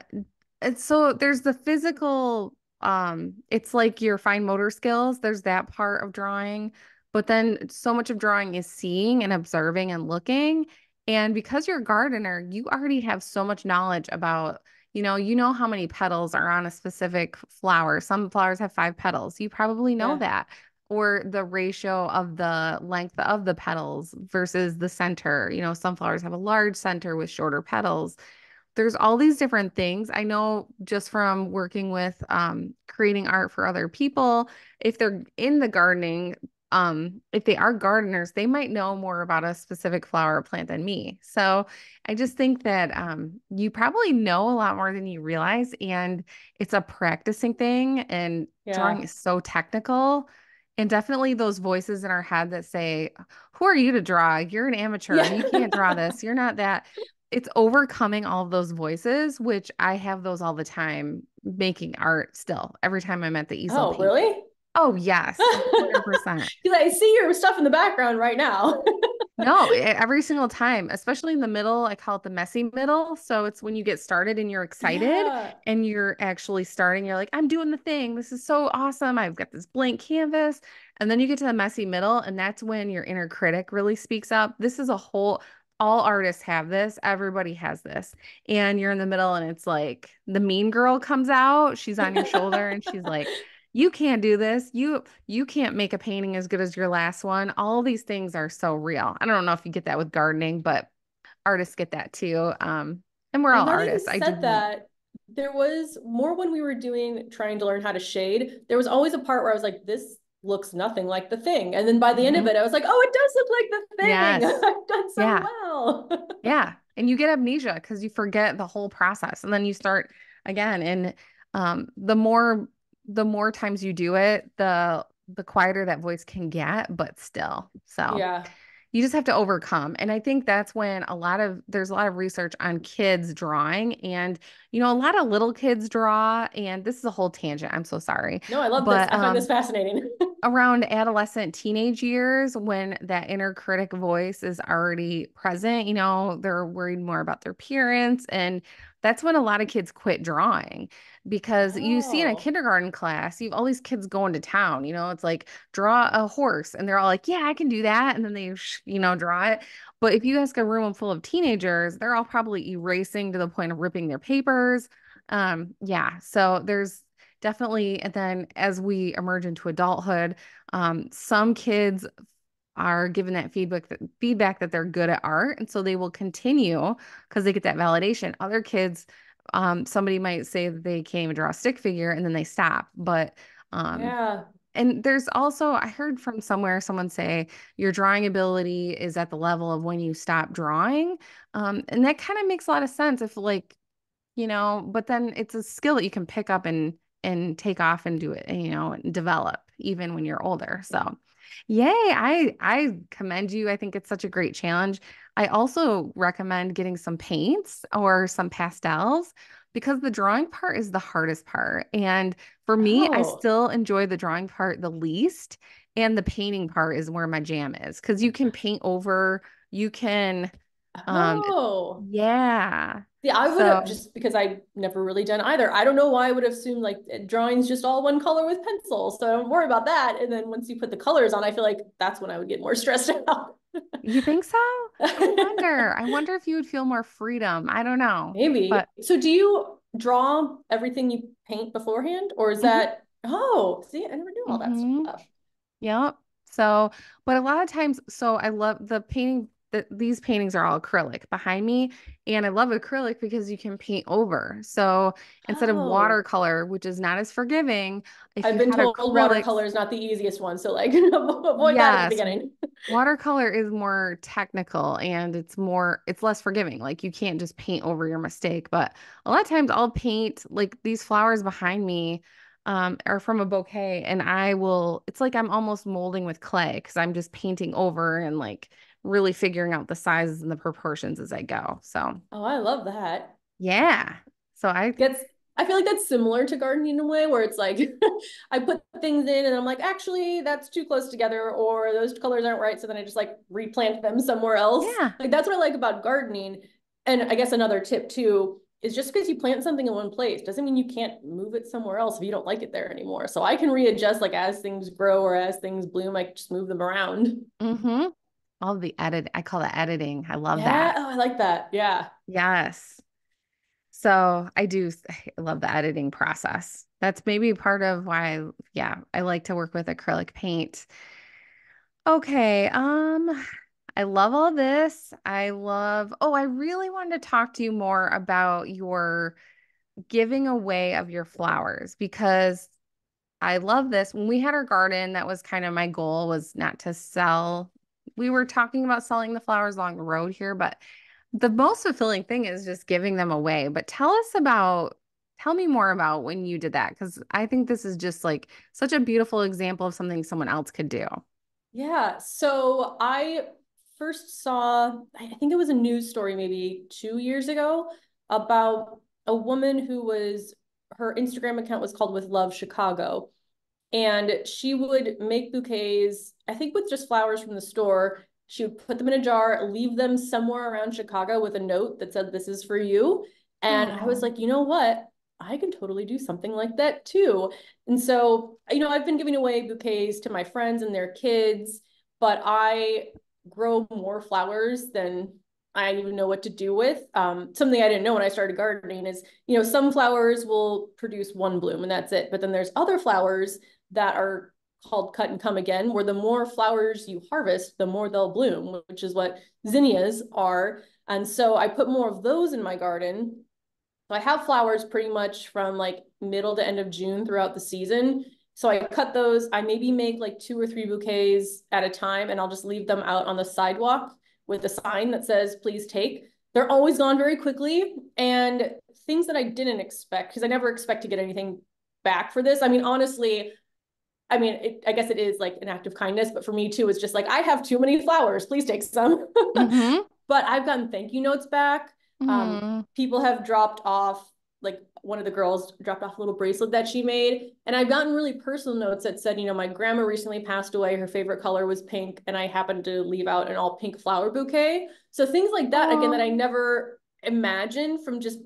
so there's the physical, it's like your fine motor skills. There's that part of drawing, but then so much of drawing is seeing and observing and looking. And because you're a gardener, you already have so much knowledge about, you know how many petals are on a specific flower. Some flowers have 5 petals. You probably know Yeah. that. Or the ratio of the length of the petals versus the center. Some flowers have a large center with shorter petals. There's all these different things. I know just from working with creating art for other people, if they're in the gardening, if they are gardeners, they might know more about a specific flower or plant than me. So I just think that you probably know a lot more than you realize, and it's a practicing thing, and drawing Yeah. is so technical. And definitely those voices in our head that say, who are you to draw? You're an amateur. Yeah. You can't draw this. You're not that. It's overcoming all of those voices, which I have those all the time making art still. Every time I'm at the easel Oh, painting. really? Oh, yes, 100%. Because I see your stuff in the background right now. No, every single time, especially in the middle, I call it the messy middle. So it's when you get started and you're excited Yeah. and you're actually starting, you're like, I'm doing the thing. This is so awesome. I've got this blank canvas. And then you get to the messy middle, and that's when your inner critic really speaks up. This is all artists have this. Everybody has this. And you're in the middle, and it's like the mean girl comes out. She's on your shoulder and she's like, you can't do this. You can't make a painting as good as your last one. All these things are so real. I don't know if you get that with gardening, but artists get that too. And we're And all now that you artists. I said do. that, there was more when we were trying to learn how to shade. There was always a part where I was like, this looks nothing like the thing. And then by the end of Mhm. it, I was like, oh, it does look like the thing. Yes. I've done so Yeah. well. Yeah. And you get amnesia because you forget the whole process. And then you start again. And the more times you do it, the quieter that voice can get, but still. So Yeah. you just have to overcome. And I think that's when there's a lot of research on kids drawing, and a lot of little kids draw, and this is a whole tangent. I'm so sorry. No, I love this. But I find this fascinating. around adolescent teenage years, when that inner critic voice is already present, they're worried more about their appearance, and that's when a lot of kids quit drawing, because you see in a Oh, kindergarten class, you have all these kids going to town. It's like, draw a horse, and they're all like, yeah, I can do that, and then they draw it. But if you ask a room full of teenagers, they're all probably erasing to the point of ripping their papers. Yeah, so there's definitely. And then as we emerge into adulthood, some kids are given that feedback that they're good at art, and so they will continue because they get that validation. Other kids, somebody might say that they can't even draw a stick figure, and then they stop. But um, yeah. and there's also, I heard from somewhere someone say your drawing ability is at the level of when you stop drawing. And that kind of makes a lot of sense if, like, but then it's a skill that you can pick up and take off and do it, and develop even when you're older. So, yay, I commend you. I think it's such a great challenge. I also recommend getting some paints or some pastels, because the drawing part is the hardest part. And for me, I Oh, still enjoy the drawing part the least, and the painting part is where my jam is, because you can paint over, you can um oh. yeah. Yeah, I would have, So just because I never really done either. I don't know why I would have assumed like drawing's just all one color with pencil. So don't worry about that. And then once you put the colors on, I feel like that's when I would get more stressed out. you think so? I wonder. I wonder if you would feel more freedom. I don't know. Maybe. But So do you draw everything you paint beforehand? Or is mhm, that, oh, see, I never knew all that mhm. stuff. Yep. So, but a lot of times, so I love the painting that these paintings are all acrylic behind me. And I love acrylic because you can paint over. So instead of Oh, watercolor, which is not as forgiving, if I've you been had told acrylics, watercolor is not the easiest one. So like avoid that at the yes, beginning. watercolor is more technical, and it's less forgiving. Like, you can't just paint over your mistake. But a lot of times I'll paint, like, these flowers behind me are from a bouquet, and it's like I'm almost molding with clay, because I'm just painting over and, like, really figuring out the sizes and the proportions as I go. So Oh, I love that. yeah. So Gets I feel like that's similar to gardening in a way where it's like I put things in and I'm like, actually, that's too close together, or those colors aren't right. So then I just like replant them somewhere else. yeah. Like that's what I like about gardening. And I guess another tip too is just because you plant something in one place doesn't mean you can't move it somewhere else if you don't like it there anymore. So I can readjust like as things grow or as things bloom, I just move them around. Mm-hmm. all the edit. I call it editing. I love Yeah. that. Oh, I like that. Yeah. Yes. So I love the editing process. That's maybe part of why, yeah, I like to work with acrylic paint. Okay, I love all this. I really wanted to talk to you more about your giving away of your flowers because I love this. When we had our garden, that was kind of my goal was not to sell. We were talking about selling the flowers along the road here, but the most fulfilling thing is just giving them away. But tell me more about when you did that, because I think this is just like such a beautiful example of something someone else could do. Yeah. So I first saw, I think it was a news story maybe 2 years ago about a woman her Instagram account was called With Love Chicago. And she would make bouquets, I think with just flowers from the store. She would put them in a jar, leave them somewhere around Chicago with a note that said, "This is for you." And I was Oh. like, you know what? I can totally do something like that too. And so, I've been giving away bouquets to my friends and their kids, but I grow more flowers than I even know what to do with. Something I didn't know when I started gardening is, some flowers will produce one bloom and that's it. But then there's other flowers that are called cut and come again, where the more flowers you harvest, the more they'll bloom, which is what zinnias are. And so I put more of those in my garden. So I have flowers pretty much from like middle to end of June throughout the season. So I cut those. I maybe make like 2 or 3 bouquets at a time, and I'll just leave them out on the sidewalk with a sign that says, "Please take." They're always gone very quickly. And things that I didn't expect, because I never expect to get anything back for this. I mean, honestly, I guess it is like an act of kindness, but for me too, it's just like, I have too many flowers. Please take some. Mm-hmm. But I've gotten thank you notes back. Mm-hmm. People have dropped off, like one of the girls dropped off a little bracelet that she made. And I've gotten really personal notes that said, my grandma recently passed away. Her favorite color was pink. And I happened to leave out an all pink flower bouquet. So things like that, again, that I Oh. never imagined from just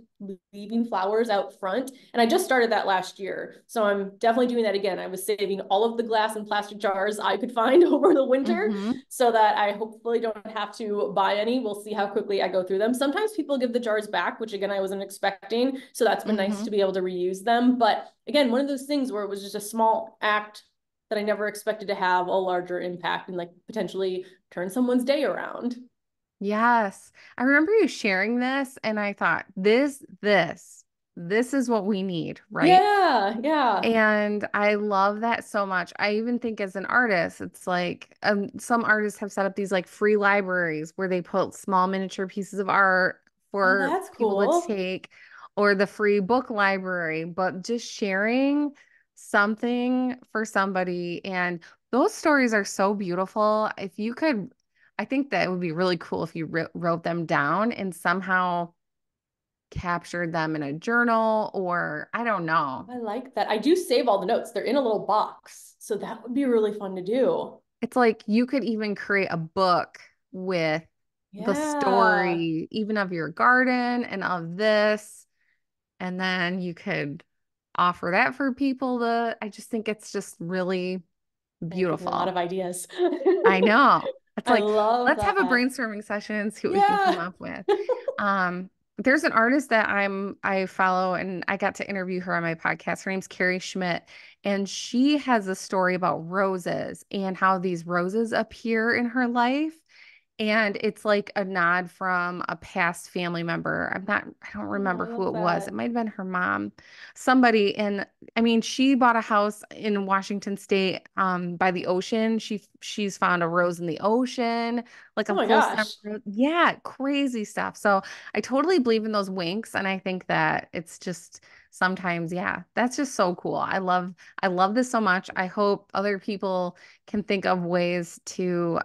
leaving flowers out front. And I just started that last year. So I'm definitely doing that again. I was saving all of the glass and plastic jars I could find over the winter Mm-hmm. so that I hopefully don't have to buy any. We'll see how quickly I go through them. Sometimes people give the jars back, which again, I wasn't expecting. So that's been nice Mm-hmm. to be able to reuse them. But again, one of those things where it was just a small act that I never expected to have a larger impact and like potentially turn someone's day around. Yes. I remember you sharing this and I thought, this is what we need, right? Yeah, yeah. And I love that so much. I even think as an artist, it's like some artists have set up these like free libraries where they put small miniature pieces of art Oh, for that's people to cool. take, or the free book library, but just sharing something for somebody. And those stories are so beautiful. If you could, I think that it would be really cool if you wrote them down and somehow captured them in a journal, or I don't know. I like that. I do save all the notes. They're in a little box. So that would be really fun to do. It's like you could even create a book with the Yeah, story, even of your garden and of this, and then you could offer that for people I just think it's just really now you give me a lot beautiful. of ideas. I know. It's I like, love let's have a that. brainstorming session and see what we can come Yeah. up with. There's an artist that I follow and I got to interview her on my podcast. Her name's Carrie Schmidt, and she has a story about roses and how these roses appear in her life. And it's like a nod from a past family member. I don't Oh, remember I who love it was. It that. might have been her mom, somebody. And I mean, she bought a house in Washington State, by the ocean. She's found a rose in the ocean, like Oh a my full stem gosh. rose. Yeah, crazy stuff. So I totally believe in those winks. And I think that it's just sometimes, yeah, that's just so cool. I love this so much. I hope other people can think of ways to,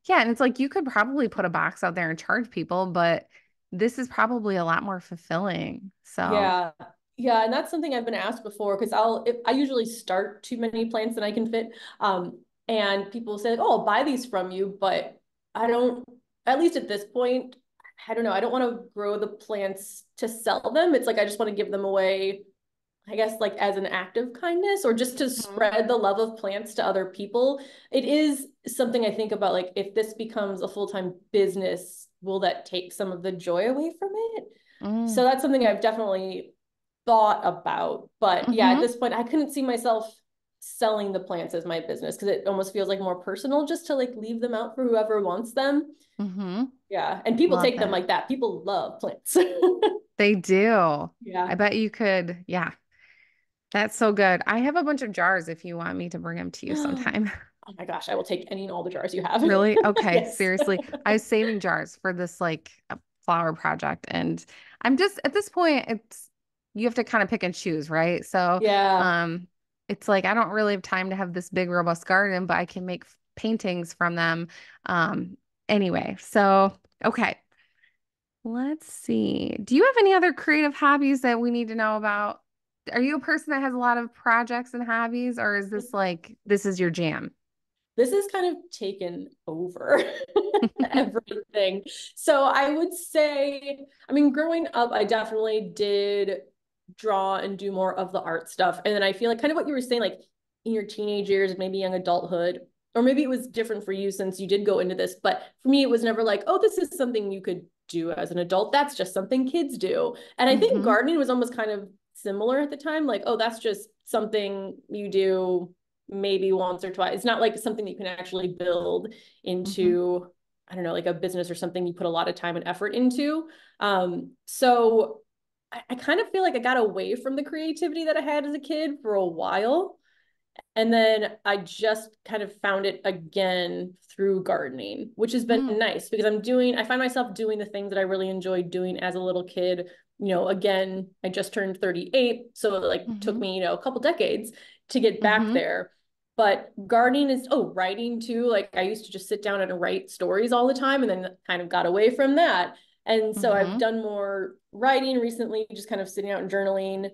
yeah, and it's like you could probably put a box out there and charge people, but this is probably a lot more fulfilling. So, Yeah. Yeah, and that's something I've been asked before because I usually start too many plants than I can fit. And people say, "Oh, I'll buy these from you," but I don't, at least at this point, I don't know. I don't want to grow the plants to sell them. It's like I just want to give them away I guess like as an act of kindness or just to Mhm. spread the love of plants to other people. It is something I think about, like if this becomes a full-time business, will that take some of the joy away from it? So Mm. that's something I've definitely thought about. But yeah, at Mm-hmm. this point, I couldn't see myself selling the plants as my business because it almost feels like more personal just to like leave them out for whoever wants them. Mm-hmm. Yeah. And people Love take them that. like that. People love plants. They do. I Yeah. bet you could. Yeah, that's so good. I have a bunch of jars if you want me to bring them to you sometime. Oh my gosh, I will take any and all the jars you have. Really? Okay, Yes. seriously. I was saving jars for this like a flower project and I'm just at this point it's you have to kind of pick and choose, right? So, Yeah. um it's like I don't really have time to have this big robust garden, but I can make paintings from them. Um anyway, so okay. Let's see. Do you have any other creative hobbies that we need to know about? Are you a person that has a lot of projects and hobbies, or is this like this is your jam? This has kind of taken over everything. So I would say, I mean, growing up, I definitely did draw and do more of the art stuff. And then I feel like kind of what you were saying, like in your teenage years, maybe young adulthood, or maybe it was different for you since you did go into this. But for me, it was never like, oh, this is something you could do as an adult. That's just something kids do. And I think Mm-hmm. gardening was almost kind of similar at the time. Like, oh, that's just something you do maybe once or twice. It's not like something that you can actually build Mm-hmm. into, I don't know, like a business or something you put a lot of time and effort into. So I kind of feel like I got away from the creativity that I had as a kid for a while. And then I just kind of found it again through gardening, which has been Mm. nice because I find myself doing the things that I really enjoyed doing as a little kid. Again, I just turned 38. So it like took Mm-hmm. me, a couple decades to get back Mm-hmm. there. But gardening is, oh, writing too. Like I used to just sit down and write stories all the time and then kind of got away from that. And so I've Mm-hmm. done more writing recently, just kind of sitting out and journaling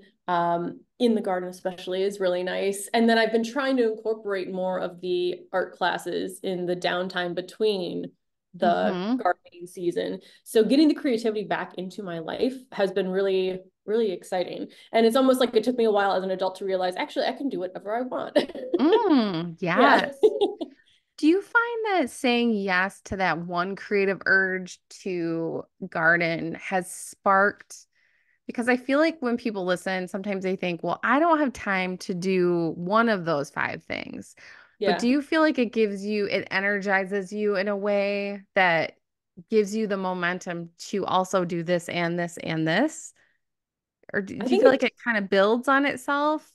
in the garden especially is really nice. And then I've been trying to incorporate more of the art classes in the downtime between the Mm-hmm. gardening season. So getting the creativity back into my life has been really, really exciting. And it's almost like it took me a while as an adult to realize, actually, I can do whatever I want. Mm, Yeah. yes. Do you find that saying yes to that one creative urge to garden has sparked? Because I feel like when people listen, sometimes they think, well, I don't have time to do one of those five things. But do Yeah. you feel like it energizes you in a way that gives you the momentum to also do this and this and this? Or I do you think feel like it it kind of builds on itself?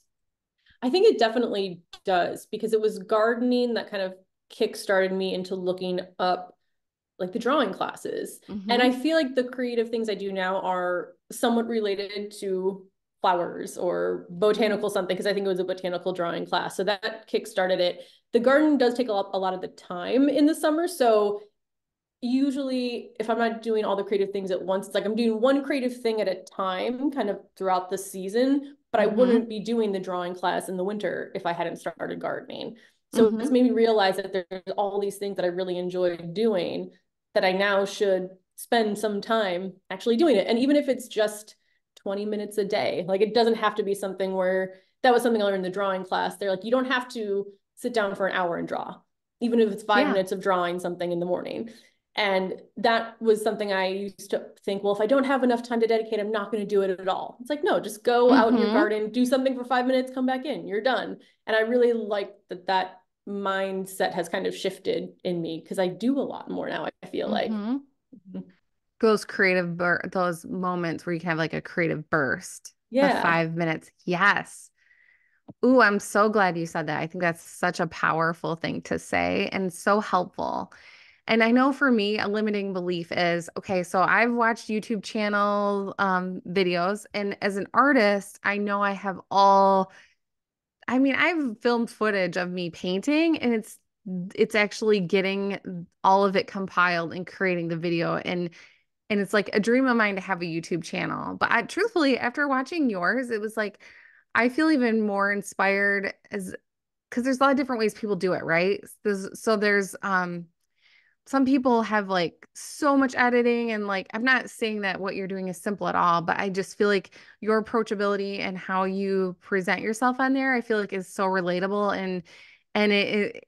I think it definitely does because it was gardening that kind of kickstarted me into looking up like the drawing classes. And Mm-hmm. I feel like the creative things I do now are somewhat related to flowers or Mm-hmm. botanical something because I think it was a botanical drawing class. So that kickstarted it. The garden does take a lot of the time in the summer. So usually if I'm not doing all the creative things at once, it's like I'm doing one creative thing at a time kind of throughout the season, but I Mm-hmm. wouldn't be doing the drawing class in the winter if I hadn't started gardening. So it's Mm-hmm. made me realize that there's all these things that I really enjoy doing that I now should spend some time actually doing it. And even if it's just 20 minutes a day, like it doesn't have to be something where that was something I learned in the drawing class. They're like, you don't have to sit down for an hour and draw, even if it's five Yeah. minutes of drawing something in the morning. And that was something I used to think, well, if I don't have enough time to dedicate, I'm not going to do it at all. It's like, no, just go out in your Mm-hmm. garden, do something for 5 minutes, come back in, you're done. And I really like that mindset has kind of shifted in me because I do a lot more now, I feel like. Mm-hmm. Those moments where you can have like a creative burst, the Yeah. 5 minutes. Yes. Ooh, I'm so glad you said that. I think that's such a powerful thing to say and so helpful. And I know for me, a limiting belief is okay, so I've watched YouTube channel videos, and as an artist, I know I have I mean, I've filmed footage of me painting, and it's actually getting all of it compiled and creating the video. And it's like a dream of mine to have a YouTube channel. But truthfully, after watching yours, it was like I feel even more inspired as because there's a lot of different ways people do it, right? So there's some people have like so much editing and like I'm not saying that what you're doing is simple at all, but I just feel like your approachability and how you present yourself on there, I feel like is so relatable and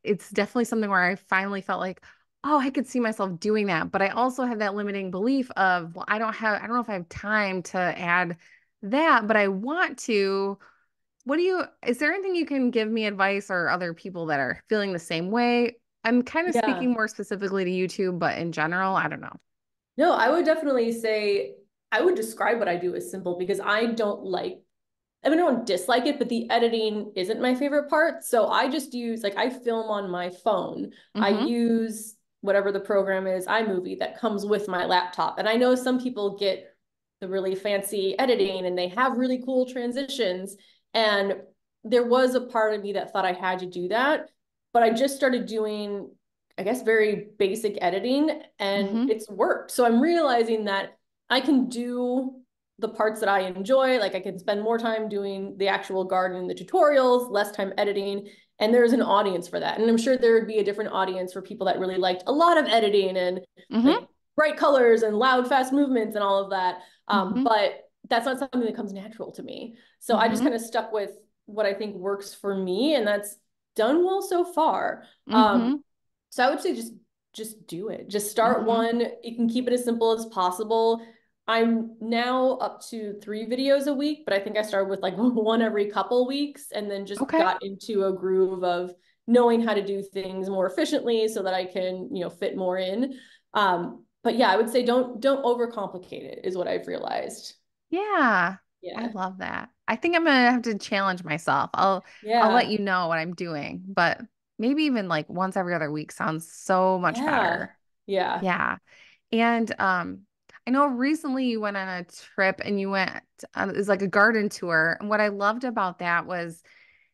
it's definitely something where I finally felt like, oh, I could see myself doing that. But I also have that limiting belief of, well, I don't know if I have time to add that, but I want to. Is there anything you can give me advice or other people that are feeling the same way? I'm kind of speaking Yeah. more specifically to YouTube, but in general, I don't know. No, I would definitely say I would describe what I do as simple because I don't like, I mean, I don't dislike it, but the editing isn't my favorite part. So I just use, like, I film on my phone. I Mm-hmm. use whatever the program is, iMovie, that comes with my laptop. And I know some people get the really fancy editing and they have really cool transitions. And there was a part of me that thought I had to do that. But I just started doing, I guess, very basic editing and Mm-hmm. it's worked. So I'm realizing that I can do the parts that I enjoy. Like I can spend more time doing the actual garden, the tutorials, less time editing. And there's an audience for that. And I'm sure there would be a different audience for people that really liked a lot of editing and Mm-hmm. like bright colors and loud, fast movements and all of that. Mm-hmm. But that's not something that comes natural to me. So I just Mm-hmm. kind of stuck with what I think works for me, and that's done well so far. Mm-hmm. So I would say just do it. Just start Mm-hmm. one. You can keep it as simple as possible. I'm now up to 3 videos a week, but I think I started with like one every couple weeks and then just Okay. got into a groove of knowing how to do things more efficiently so that I can, fit more in. But yeah, I would say don't overcomplicate it is what I've realized. Yeah. I Yeah. love that. I think I'm gonna have to challenge myself. I'll let Yeah. you know what I'm doing, but maybe even like once every other week sounds so much Yeah. better. Yeah. Yeah. And I know recently you went on a trip and you went it was like a garden tour. And what I loved about that was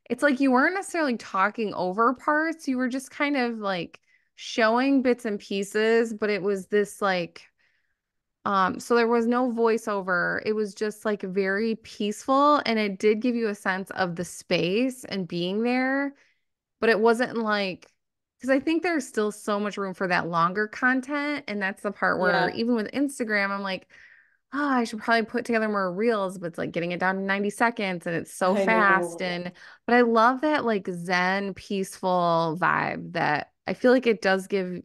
it's like you weren't necessarily talking over parts. You were just kind of like showing bits and pieces, but it was this like so there was no voiceover. It was just like very peaceful and it did give you a sense of the space and being there, but it wasn't like because I think there's still so much room for that longer content. And that's the part where Yeah. even with Instagram, I'm like, oh, I should probably put together more reels, but it's like getting it down to 90 seconds and it's so I fast. know. And but I love that like Zen peaceful vibe that I feel like it does give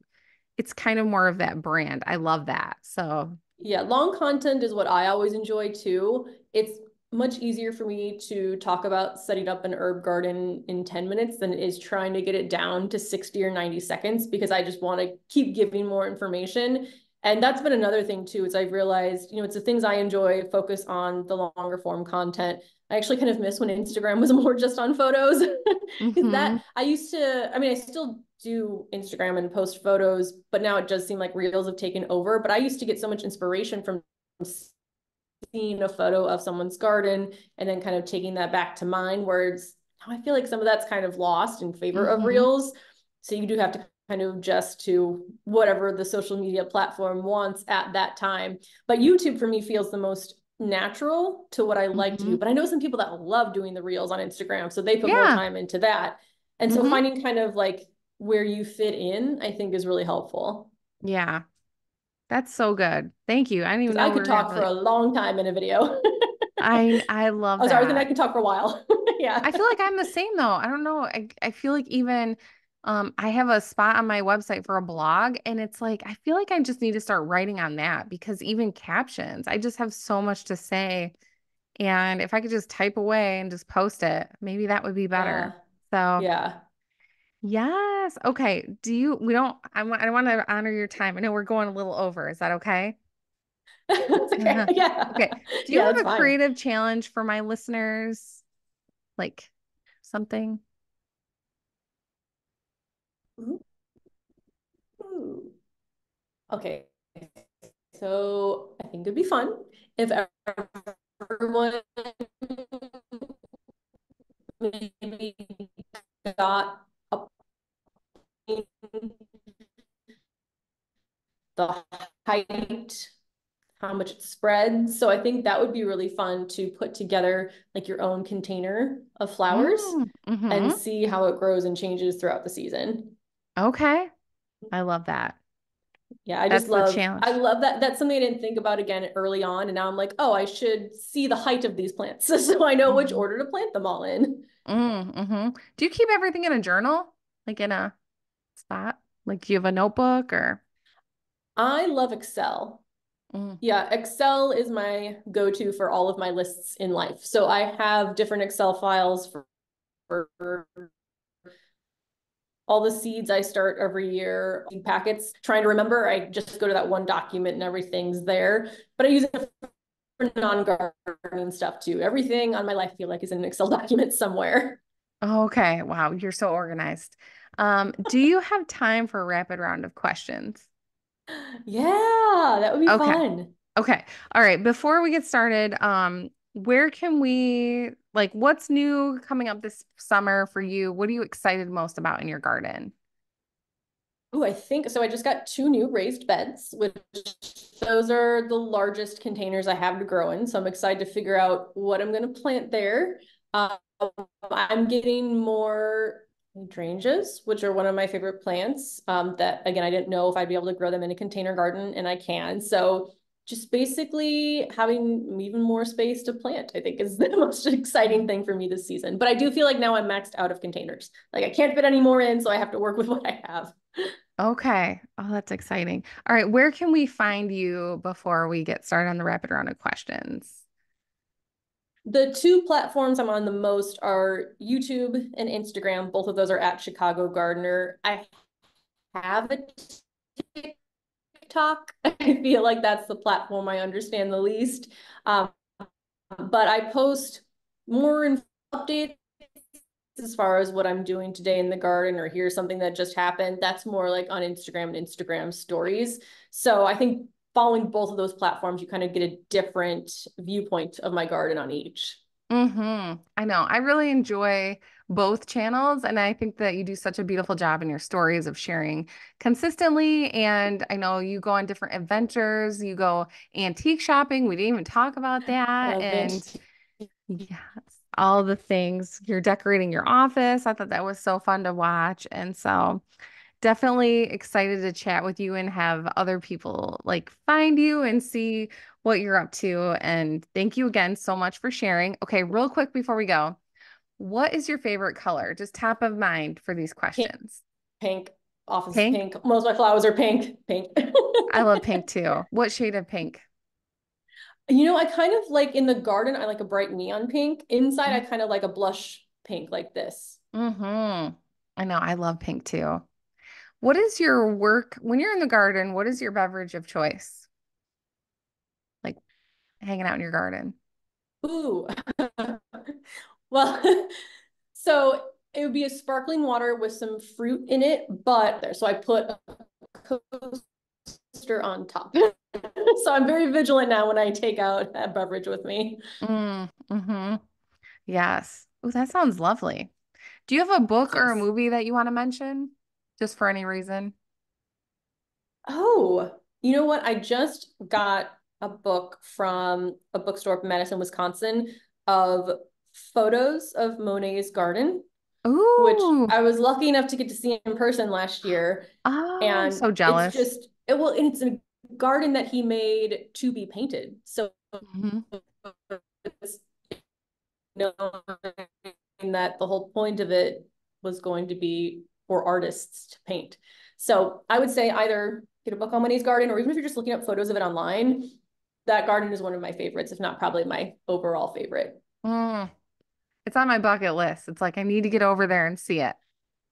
it's kind of more of that brand. I love that. So, Yeah, long content is what I always enjoy too. It's much easier for me to talk about setting up an herb garden in 10 minutes than it is trying to get it down to 60 or 90 seconds because I just want to keep giving more information. And that's been another thing too, is I've realized, it's the things I enjoy, focus on the longer form content. I actually kind of miss when Instagram was more just on photos. Because hmm that I used to, I mean, I still do Instagram and post photos, but now it does seem like reels have taken over. But I used to get so much inspiration from seeing a photo of someone's garden and then kind of taking that back to mine, whereas now I feel like some of that's kind of lost in favor of hmm reels. So you do have to kind of adjust to whatever the social media platform wants at that time. But YouTube for me feels the most natural to what I like to hmm do. But I know some people that love doing the reels on Instagram, so they put more Yeah. time into that. And so hmm finding kind of like where you fit in, I think is really helpful. Yeah. That's so good. Thank you. I didn't even Because know I we could were gonna have talk to for a like long time in a video. I love Oh, sorry, I was thinking I that. could talk for a while. Yeah. I feel like I'm the same though. I don't know. I feel like even I have a spot on my website for a blog and it's like I feel like I just need to start writing on that because even captions, I just have so much to say. And if I could just type away and just post it, maybe that would be better. Yeah. So, Yeah. yes. Okay. We don't, I want to honor your time. I know we're going a little over. Is that okay? That's okay. Yeah. Okay. Do you Yeah, that's have a fine. creative challenge for my listeners? Like something? Ooh. Okay. So I think it'd be fun if everyone maybe got up the height, how much it spreads. So I think that would be really fun to put together like your own container of flowers and Mm-hmm. see how it grows and changes throughout the season. Okay. I love that. Yeah, That's the I challenge. love that. That's something I didn't think about again early on. And now I'm like, oh, I should see the height of these plants so I know which Hmm. order to plant them all in. Mm-hmm. Do you keep everything in a journal? Like in a spot? Like do you have a notebook or? I love Excel. Mm. Yeah, Excel is my go-to for all of my lists in life. So I have different Excel files for all the seeds I start every year, packets, trying to remember. I just go to that one document and everything's there. But I use it for non-gardening stuff too. Everything on my life I feel like is in an Excel document somewhere. Okay. Wow, you're so organized. Do you have time for a rapid round of questions? Yeah, that would be Okay. fun. Okay. All right. Before we get started, where can we like what's new coming up this summer for you? What are you excited most about in your garden? Oh, I think so. I just got two new raised beds, which those are the largest containers I have to grow in. So I'm excited to figure out what I'm going to plant there. Um, I'm getting more hydrangeas, which are one of my favorite plants. That again, I didn't know if I'd be able to grow them in a container garden, and I can. So just basically having even more space to plant, I think is the most exciting thing for me this season. But I do feel like now I'm maxed out of containers. Like I can't fit any more in, so I have to work with what I have. Okay. Oh, that's exciting. All right. Where can we find you before we get started on the rapid round of questions? The two platforms I'm on the most are YouTube and Instagram. Both of those are at Chicago Gardener. I have a TikTok. I feel like that's the platform I understand the least. Um, but I post more updates as far as what I'm doing today in the garden or here's something that just happened. That's more like on Instagram and Instagram stories. So I think following both of those platforms, you kind of get a different viewpoint of my garden on each. I know. I really enjoy both channels, and I think that you do such a beautiful job in your stories of sharing consistently. And I know you go on different adventures, you go antique shopping. We didn't even talk about that. Love And it. yes, all the things. You're decorating your office. I thought that was so fun to watch. And so definitely excited to chat with you and have other people like find you and see what you're up to. And thank you again so much for sharing. Okay, real quick before we go, what is your favorite color? Just top of mind for these Pink, questions. pink, office Pink? pink. Most of my flowers are pink, pink. I love pink too. What shade of pink? I kind of like in the garden, I like a bright neon pink. Inside, I kind of like a blush pink like this. Mm-hmm. I know. I love pink too. What is your work when you're in the garden? What is your beverage of choice? Like hanging out in your garden? Ooh. Well, so it would be a sparkling water with some fruit in it, but so I put a coaster on top. So I'm very vigilant now when I take out that beverage with me. Mm-hmm. Yes. Oh, that sounds lovely. Do you have a book or a Yes. movie that you want to mention? Just for any reason? Oh, you know what? I just got a book from a bookstore up in Madison, Wisconsin, of photos of Monet's garden, which Ooh. I was lucky enough to get to see in person last year. Oh, I'm And so it's jealous. just, it's a garden that he made to be painted. So Hmm. it's knowing that the whole point of it was going to be for artists to paint. So I would say either get a book on Money's garden, or even if you're just looking up photos of it online, that garden is one of my favorites, if not probably my overall favorite. Mm, it's on my bucket list. It's like I need to get over there and see it.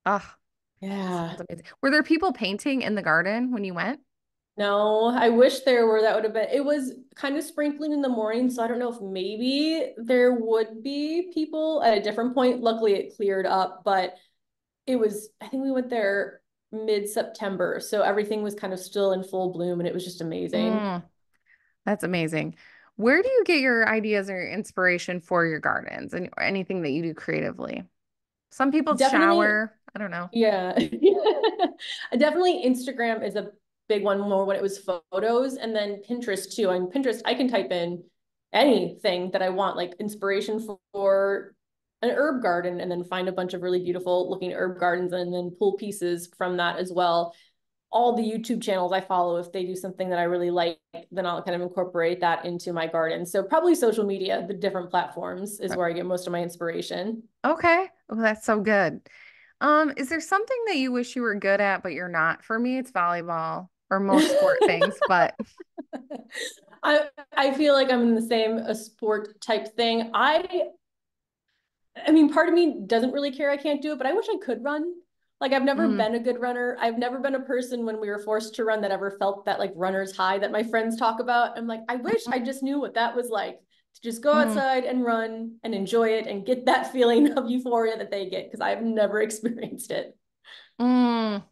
Oh, Yeah. sounds amazing. Were there people painting in the garden when you went? No, I wish there were. That would have been, it was kind of sprinkling in the morning. So I don't know if maybe there would be people at a different point. Luckily, it cleared up, but I think we went there mid-September. So everything was kind of still in full bloom and it was just amazing. Mm, that's amazing. Where do you get your ideas or your inspiration for your gardens and anything that you do creatively? Some people Definitely, shower. I don't know. yeah. Definitely Instagram is a big one more when it was photos, and then Pinterest too. On Pinterest, I can type in anything that I want, like inspiration for an herb garden, and then find a bunch of really beautiful looking herb gardens and then pull pieces from that as well. all the YouTube channels I follow, if they do something that I really like, then I'll kind of incorporate that into my garden. So probably social media, the different platforms is where I get most of my inspiration. Okay. Oh, that's so good. Is there something that you wish you were good at, but you're not? For me, it's volleyball or most sport things, but I feel like I'm in the same a sport type thing. I mean, part of me doesn't really care I can't do it, but I wish I could run. Like I've never mm, been a good runner. I've never been a person when we were forced to run that ever felt that like runner's high that my friends talk about. I'm like, I wish I just knew what that was like to just go mm, outside and run and enjoy it and get that feeling of euphoria that they get because I've never experienced it. mm.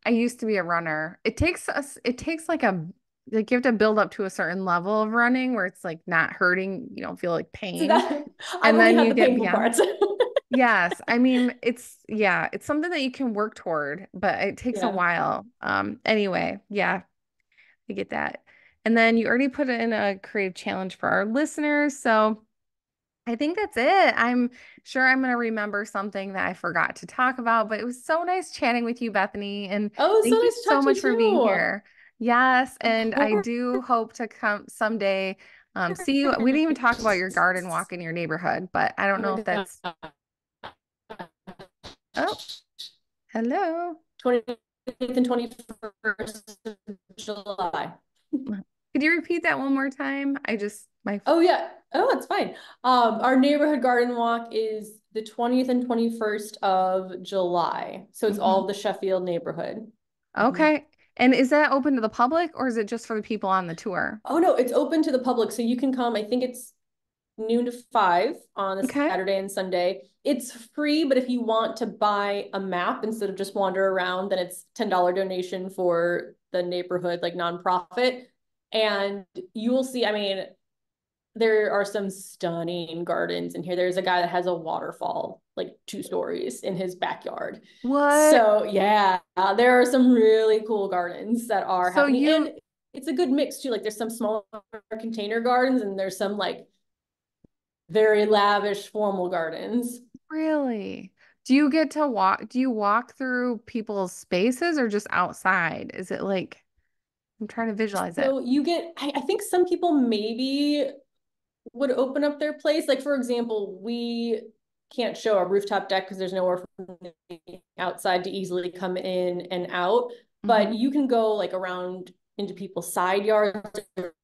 I used to be a runner. It takes like you have to build up to a certain level of running where it's like not hurting, you don't feel like So pain. that I've And only then had you the get painful beyond. parts. Yes, I mean yeah, it's something that you can work toward, but it takes a Yeah. while. Anyway, yeah, I get that. And then you already put in a creative challenge for our listeners, so I think that's it. I'm sure I'm going to remember something that I forgot to talk about, but it was so nice chatting with you, Bethany, and Oh, it's so thank you nice to so talk to you much for being too. here. Yes, Of and I course. do hope to come someday. See you. We didn't even talk about your garden walk in your neighborhood, but I don't Oh know my if God. that's. Oh, hello. 20th and 21st of July. Could you repeat that one more time? I just my. Oh yeah. Oh, it's fine. Our neighborhood garden walk is the 20th and 21st of July. So it's all Mhm. of the Sheffield neighborhood. Mhm. Okay. And is that open to the public or is it just for the people on the tour? Oh no, it's open to the public, so you can come. I think it's noon to 5 on a Okay. Saturday and Sunday. It's free, but if you want to buy a map instead of just wander around, then it's $10 donation for the neighborhood like nonprofit. And you will see, I mean, there are some stunning gardens in here. There's a guy that has a waterfall, like 2 stories in his backyard. What? So yeah, there are some really cool gardens that are So happening. you And it's a good mix too. Like there's some smaller container gardens and there's some like very lavish formal gardens. really? Do you get to walk? Do you walk through people's spaces or just outside? Is it like, I'm trying to visualize it. So you get, I think some people maybe would open up their place. Like for example, we can't show a rooftop deck because there's nowhere from the outside to easily come in and out. But Hmm. you can go like around into people's side yards or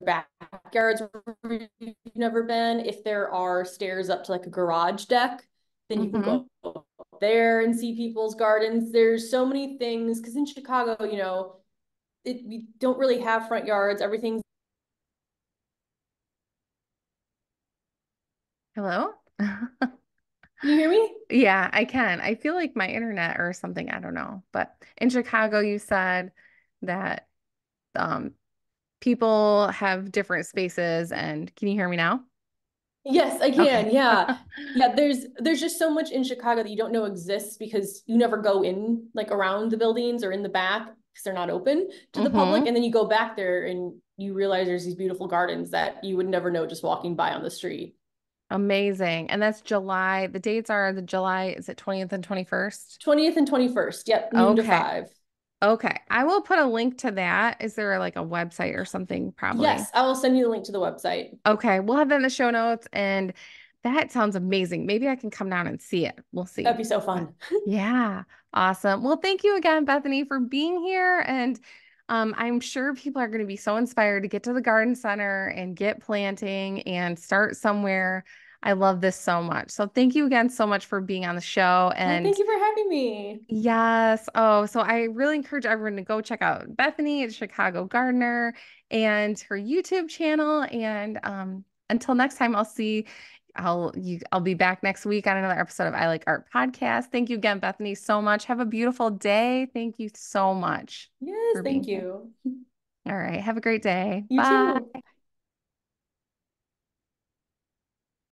backyards where you've never been. If there are stairs up to like a garage deck, then you can Hmm. go there and see people's gardens. There's so many things because in Chicago, we don't really have front yards. Everything's. Hello? Can you hear me? Yeah, I can. I feel like my internet or something, I don't know. But in Chicago, you said that um people have different spaces and can you hear me now? Yes, I can. Okay. Yeah. Yeah, there's just so much in Chicago that you don't know exists because you never go in like around the buildings or in the back because they're not open to the public. Hmm. And then you go back there and you realize there's these beautiful gardens that you would never know just walking by on the street. Amazing. And that's July. The dates are the July, is it 20th and 21st? 20th and 21st. Yep, noon to Okay. 5. Okay. I will put a link to that. Is there like a website or something? Probably. Yes, I will send you the link to the website. Okay. We'll have that in the show notes. And that sounds amazing. Maybe I can come down and see it. We'll That'd see. be so But fun. yeah. Awesome. Well, thank you again, Bethany, for being here. And I'm sure people are going to be so inspired to get to the garden center and get planting and start somewhere. I love this so much. So thank you again so much for being on the show. Oh, And thank you for having me. yes. Oh, so I really encourage everyone to go check out Bethany at Chicago Gardener and her YouTube channel. And until next time, I'll be back next week on another episode of I Like Art podcast. Thank you again, Bethany, so much. Have a beautiful day. Thank you so much Yes, for being thank here. you. All right. Have a great day. You Bye. too.